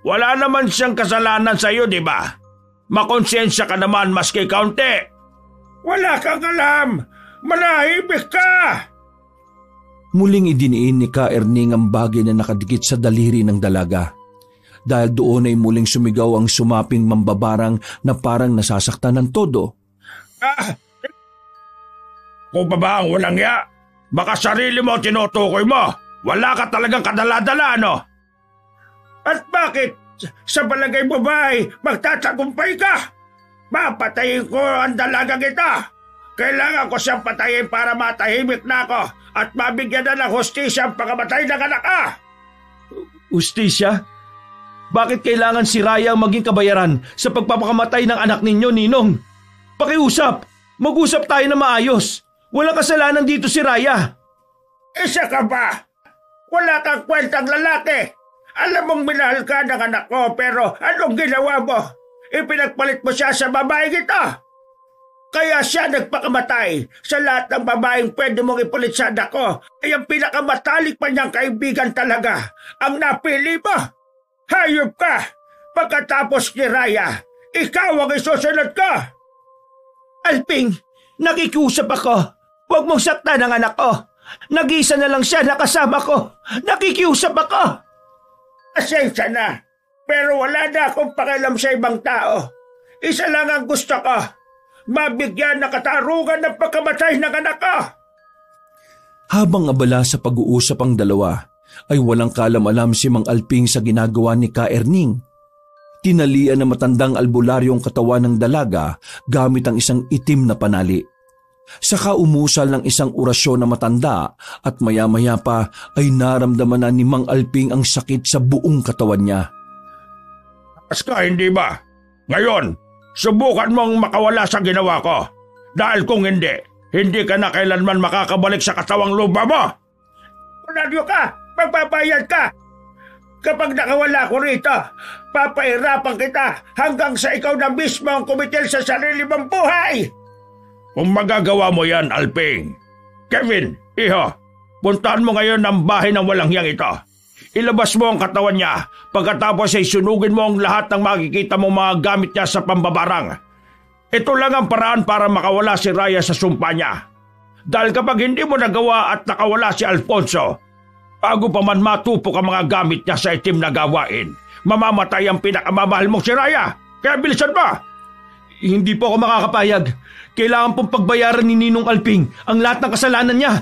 Wala naman siyang kasalanan sa iyo, di ba? Makonsensya ka naman maski kaunti. Wala kang alam! Manahimik ka! Muling idiniin ni Ka Erning ang bagay na nakadikit sa daliri ng dalaga. Dahil doon ay muling sumigaw ang sumaping mambabarang na parang nasasaktan ng todo. Kung pa ba ang walang ya? Baka sarili mo tinutukoy mo. Wala ka talagang kadala-dala, no? At bakit sa palagay mo ba'y magtatagumpay ka? Papatayin ko ang dalagang ito. Kailangan ko siyang patayin para matahimik na ako at mabigyan na ng hustisya ang pagkamatay ng anak ka. Hustisya? Bakit kailangan si Raya ang maging kabayaran sa pagpapakamatay ng anak ninyo, Ninong? Pakiusap! Mag-usap tayo na maayos! Walang kasalanan dito si Raya! Isa ka ba? Wala kang kwentang lalaki! Alam mong minahal ka ng anak ko pero anong ginawa mo? Ipinagpalit mo siya sa babaeng ito! Kaya siya nagpakamatay. Sa lahat ng babaeng pwede mong ipulit sa anak ko, ay ang pinakamatalik pa niyang kaibigan talaga ang napili mo. Hayop ka! Pagkatapos ni Raya, ikaw ang isusunod ko! Alping, nakikiusap ako. Huwag mong saktan ang anak ko. Nag-iisa na lang siya na kasama ko. Nakikiusap ako. Asensya na, pero wala na akong pakialam sa ibang tao. Isa lang ang gusto ko. Mabigyan na katarungan ng pagkamatay ng anak ko. Habang abala sa pag-uusap ang dalawa, ay walang kalam-alam si Mang Alping sa ginagawa ni Ka Erning. Tinalian na matandang albularyong katawan ng dalaga gamit ang isang itim na panali. Saka umusal ng isang orasyon na matanda at maya-maya pa ay naramdaman na ni Mang Alping ang sakit sa buong katawan niya. Aska, hindi ba? Ngayon, subukan mong makawala sa ginawa ko. Dahil kung hindi ka na kailanman makakabalik sa katawang lupa mo. Radyo ka! Magbabayad ka! Kapag nakawala ko rito, papahirapan kita hanggang sa ikaw na mismo ang kumitil sa sarili mong buhay! Kung magagawa mo yan, Alping. Kevin, iho, puntahan mo ngayon ang bahay ng walang hiyang ito. Ilabas mo ang katawan niya, pagkatapos ay sunugin mo ang lahat ng makikita mong mga gamit niya sa pambabarang. Ito lang ang paraan para makawala si Raya sa sumpa niya. Dahil kapag hindi mo nagawa at nakawala si Alfonso, bago pa man matupok ang mga gamit niya sa itim na gawain, mamamatay ang pinakamamahal mong si Raya. Kaya bilisan mo! Hindi po ako makakapayag. Kailangan pong pagbayaran ni Ninong Alping ang lahat ng kasalanan niya.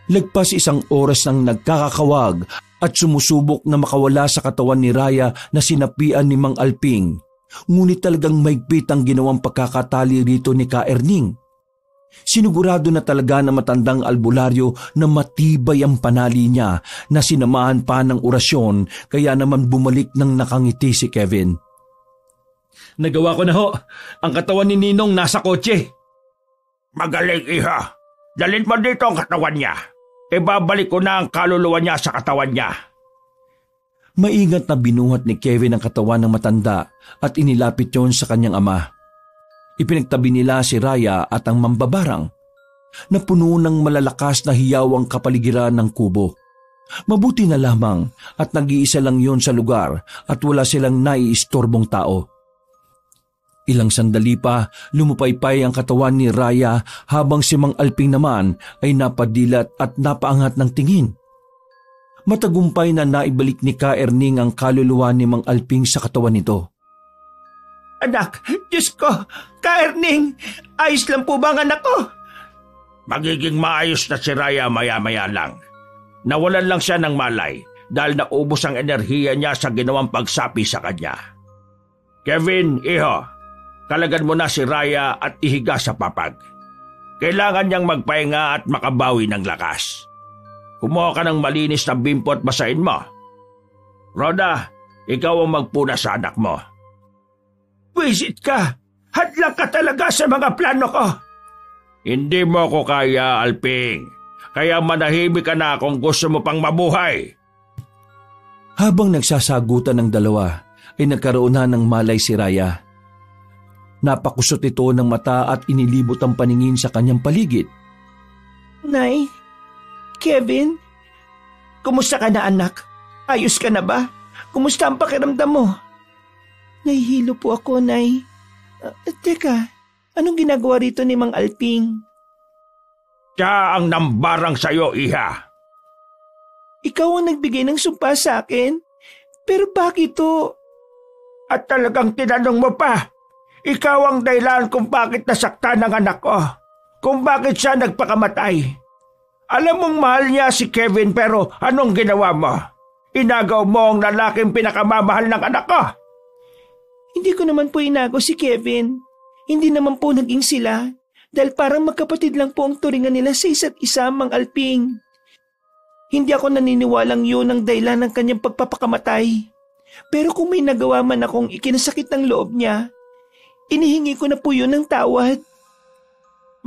Lagpas 1 oras nang nagkakakawag at sumusubok na makawala sa katawan ni Raya na sinapian ni Mang Alping. Ngunit talagang maigpit ang ginawang pagkakatali rito ni Ka Erning. Sinigurado na talaga na matandang albularyo na matibay ang panali niya na sinamahan pa ng orasyon, kaya naman bumalik ng nakangiti si Kevin. Nagawa ko na ho. Ang katawan ni Ninong nasa kotse. Magaling, iha. Dalhin mo dito ang katawan niya. Ibabalik ko na ang kaluluwa niya sa katawan niya. Maingat na binuhat ni Kevin ang katawan ng matanda at inilapit yon sa kanyang ama. Ipinagtabi nila si Raya at ang mambabarang na puno ng malalakas na hiyawang kapaligiran ng kubo. Mabuti na lamang at nag-iisa lang yon sa lugar at wala silang naiistorbong tao. Ilang sandali pa, lumupaypay ang katawan ni Raya habang si Mang Alping naman ay napadilat at napaangat ng tingin. Matagumpay na naibalik ni Ka Erning ang kaluluwa ni Mang Alping sa katawan nito. Anak, Diyos ko, Ka Erning, ayos lang po ba ang anak ko? Magiging maayos na si Raya maya-maya lang. Nawalan lang siya ng malay dahil naubos ang enerhiya niya sa ginawang pagsapi sa kanya. Kevin, iho, kalagan mo na si Raya at ihiga sa papag. Kailangan niyang magpahinga at makabawi ng lakas. Kumuha ka ng malinis na bimpo at basahin mo. Rhoda, ikaw ang magpuna sa anak mo. Wisit ka! Hadlang ka talaga sa mga plano ko! Hindi mo ko kaya, Alping. Kaya manahimik ka na kung gusto mo pang mabuhay. Habang nagsasagutan ng dalawa, ay nagkaroon na ng malay si Raya. Napakusot ito ng mata at inilibot ang paningin sa kanyang paligid. Nay, Kevin, kumusta ka na anak? Ayos ka na ba? Kumusta ang pakiramdam mo? Nahihilo po ako, Nay. Teka, anong ginagawa rito ni Mang Alping? Siya ang nambarang sa'yo, iha. Ikaw ang nagbigay ng sumpa sa akin? Pero bakit to? At talagang tinanong mo pa. Ikaw ang dahilan kung bakit nasaktan ng anak ko. Kung bakit siya nagpakamatay. Alam mong mahal niya si Kevin pero anong ginawa mo? Inagaw mo ang lalaking pinakamamahal ng anak ko. Hindi ko naman po inagaw si Kevin. Hindi naman po naging sila. Dahil parang magkapatid lang po ang turingan nila sa isa't isa, Mang Alping. Hindi ako naniniwalang yun ang dahilan ng kanyang pagpapakamatay. Pero kung may nagawa man akong ikinasakit ng loob niya, inihingi ko na po yun ng tawad.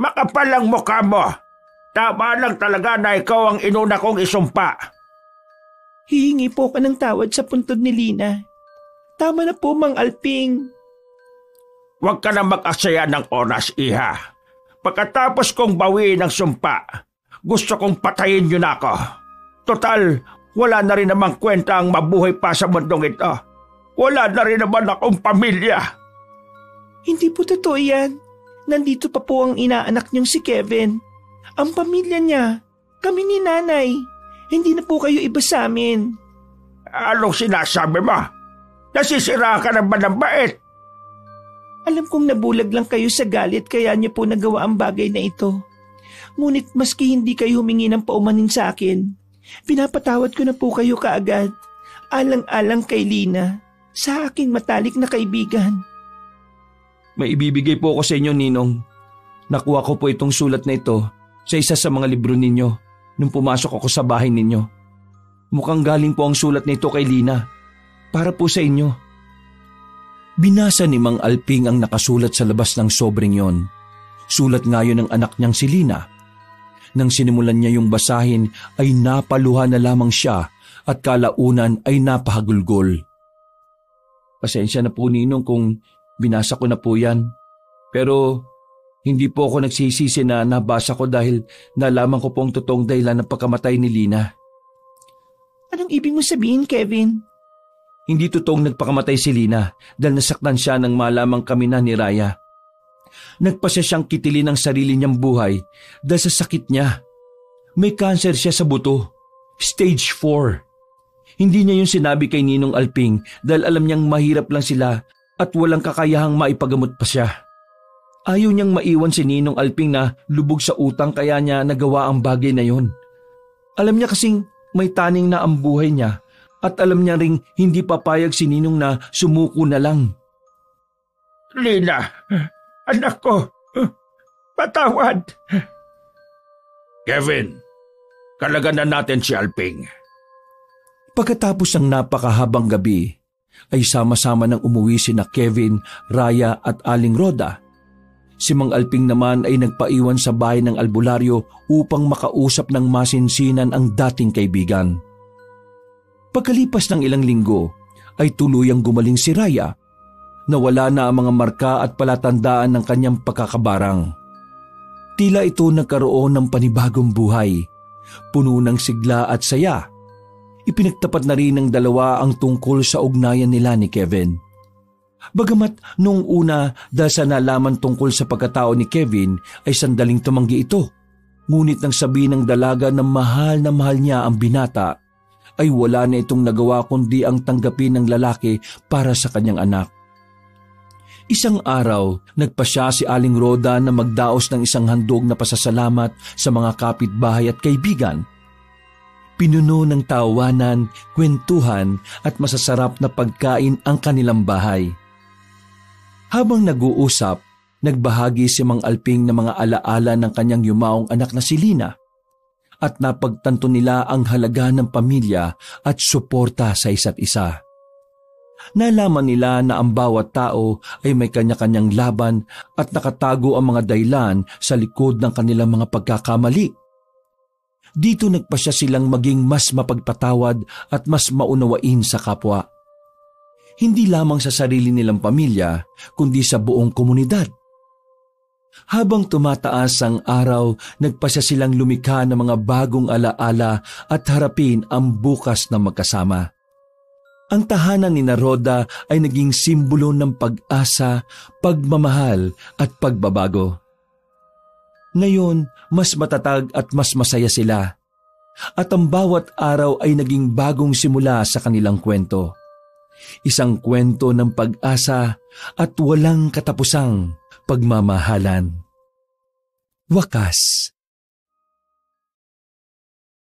Makapal ang mukha mo. Tama lang talaga na ikaw ang inuna kong isumpa. Hihingi po ka ng tawad sa puntod ni Lina. Tama na po, Mang Alping. Huwag ka na mag-asaya ng oras, iha. Pagkatapos kong bawiin ang sumpa, gusto kong patayin yun ako. Total, wala na rin namang kwenta ang mabuhay pa sa mundong ito. Wala na rin naman akong pamilya. Hindi po totoo yan. Nandito pa po ang inaanak niyong si Kevin. Ang pamilya niya, kami ni Nanay. Hindi na po kayo iba sa amin. Anong sinasabi mo? Nasisira ka na ba ng bait? Alam kong nabulag lang kayo sa galit kaya niyo po nagawa ang bagay na ito. Ngunit maski hindi kayo humingi ng paumanin sa akin, pinapatawad ko na po kayo kaagad. Alang-alang kay Lina, sa aking matalik na kaibigan. May ibibigay po ako sa inyo, Ninong. Nakuha ko po itong sulat na ito sa isa sa mga libro ninyo nung pumasok ako sa bahay ninyo. Mukhang galing po ang sulat na ito kay Lina. Para po sa inyo. Binasa ni Mang Alping ang nakasulat sa labas ng sobreng yon. Sulat nga yun ng anak niyang si Lina. Nang sinimulan niya yung basahin ay napaluha na lamang siya at kalaunan ay napahagulgol. Pasensya na po Ninong kung binasa ko na po yan. Pero hindi po ako nagsisisi na nabasa ko dahil nalaman ko pong totoong dahilan ng pagkamatay ni Lina. Anong ibig mo sabihin, Kevin? Hindi totoong nagpakamatay si Lina dahil nasaktan siya nang malamang kami na ni Raya. Nagpasya siyang kitilin ang sarili niyang buhay dahil sa sakit niya. May cancer siya sa buto. Stage 4. Hindi niya yun sinabi kay Ninong Alping dahil alam niyang mahirap lang sila at walang kakayahang maipagamot pa siya. Ayaw niyang maiwan si Ninong Alping na lubog sa utang kaya niya nagawa ang bagay na yun. Alam niya kasing may taning na ang buhay niya at alam niya ring hindi papayag si Ninong na sumuko na lang. Lina, anak ko, patawad. Kevin, kalaganan natin si Alping. Pagkatapos ng napakahabang gabi, ay sama-sama nang umuwi sina Kevin, Raya at Aling Roda. Si Mang Alping naman ay nagpaiwan sa bahay ng albularyo upang makausap ng masinsinan ang dating kaibigan. Pagkalipas ng ilang linggo, ay tuluyang gumaling si Raya. Nawala na ang mga marka at palatandaan ng kanyang pagkakabarang. Tila ito nagkaroon ng panibagong buhay, puno ng sigla at saya. Ipinagtapat na rin ng dalawa ang tungkol sa ugnayan nila ni Kevin. Bagamat noong una dahil sa nalaman tungkol sa pagkatao ni Kevin ay sandaling tumanggi ito, ngunit nang sabihin ng dalaga na mahal niya ang binata, ay wala na itong nagawa kundi ang tanggapin ng lalaki para sa kanyang anak. Isang araw, nagpasya si Aling Roda na magdaos ng isang handog na pasasalamat sa mga kapitbahay at kaibigan. Pinuno ng tawanan, kwentuhan at masasarap na pagkain ang kanilang bahay. Habang nag-uusap, nagbahagi si Mang Alping ng mga alaala ng kanyang yumaong anak na si Lina at napagtanto nila ang halaga ng pamilya at suporta sa isa't isa. Nalaman nila na ang bawat tao ay may kanya-kanyang laban at nakatago ang mga dahilan sa likod ng kanilang mga pagkakamali. Dito nagpasya silang maging mas mapagpatawad at mas maunawain sa kapwa. Hindi lamang sa sarili nilang pamilya, kundi sa buong komunidad. Habang tumataas ang araw, nagpasya silang lumikha ng mga bagong alaala at harapin ang bukas na magkasama. Ang tahanan ni Roda ay naging simbolo ng pag-asa, pagmamahal at pagbabago. Ngayon, mas matatag at mas masaya sila. At ang bawat araw ay naging bagong simula sa kanilang kwento. Isang kwento ng pag-asa at walang katapusang pagmamahalan. Wakas.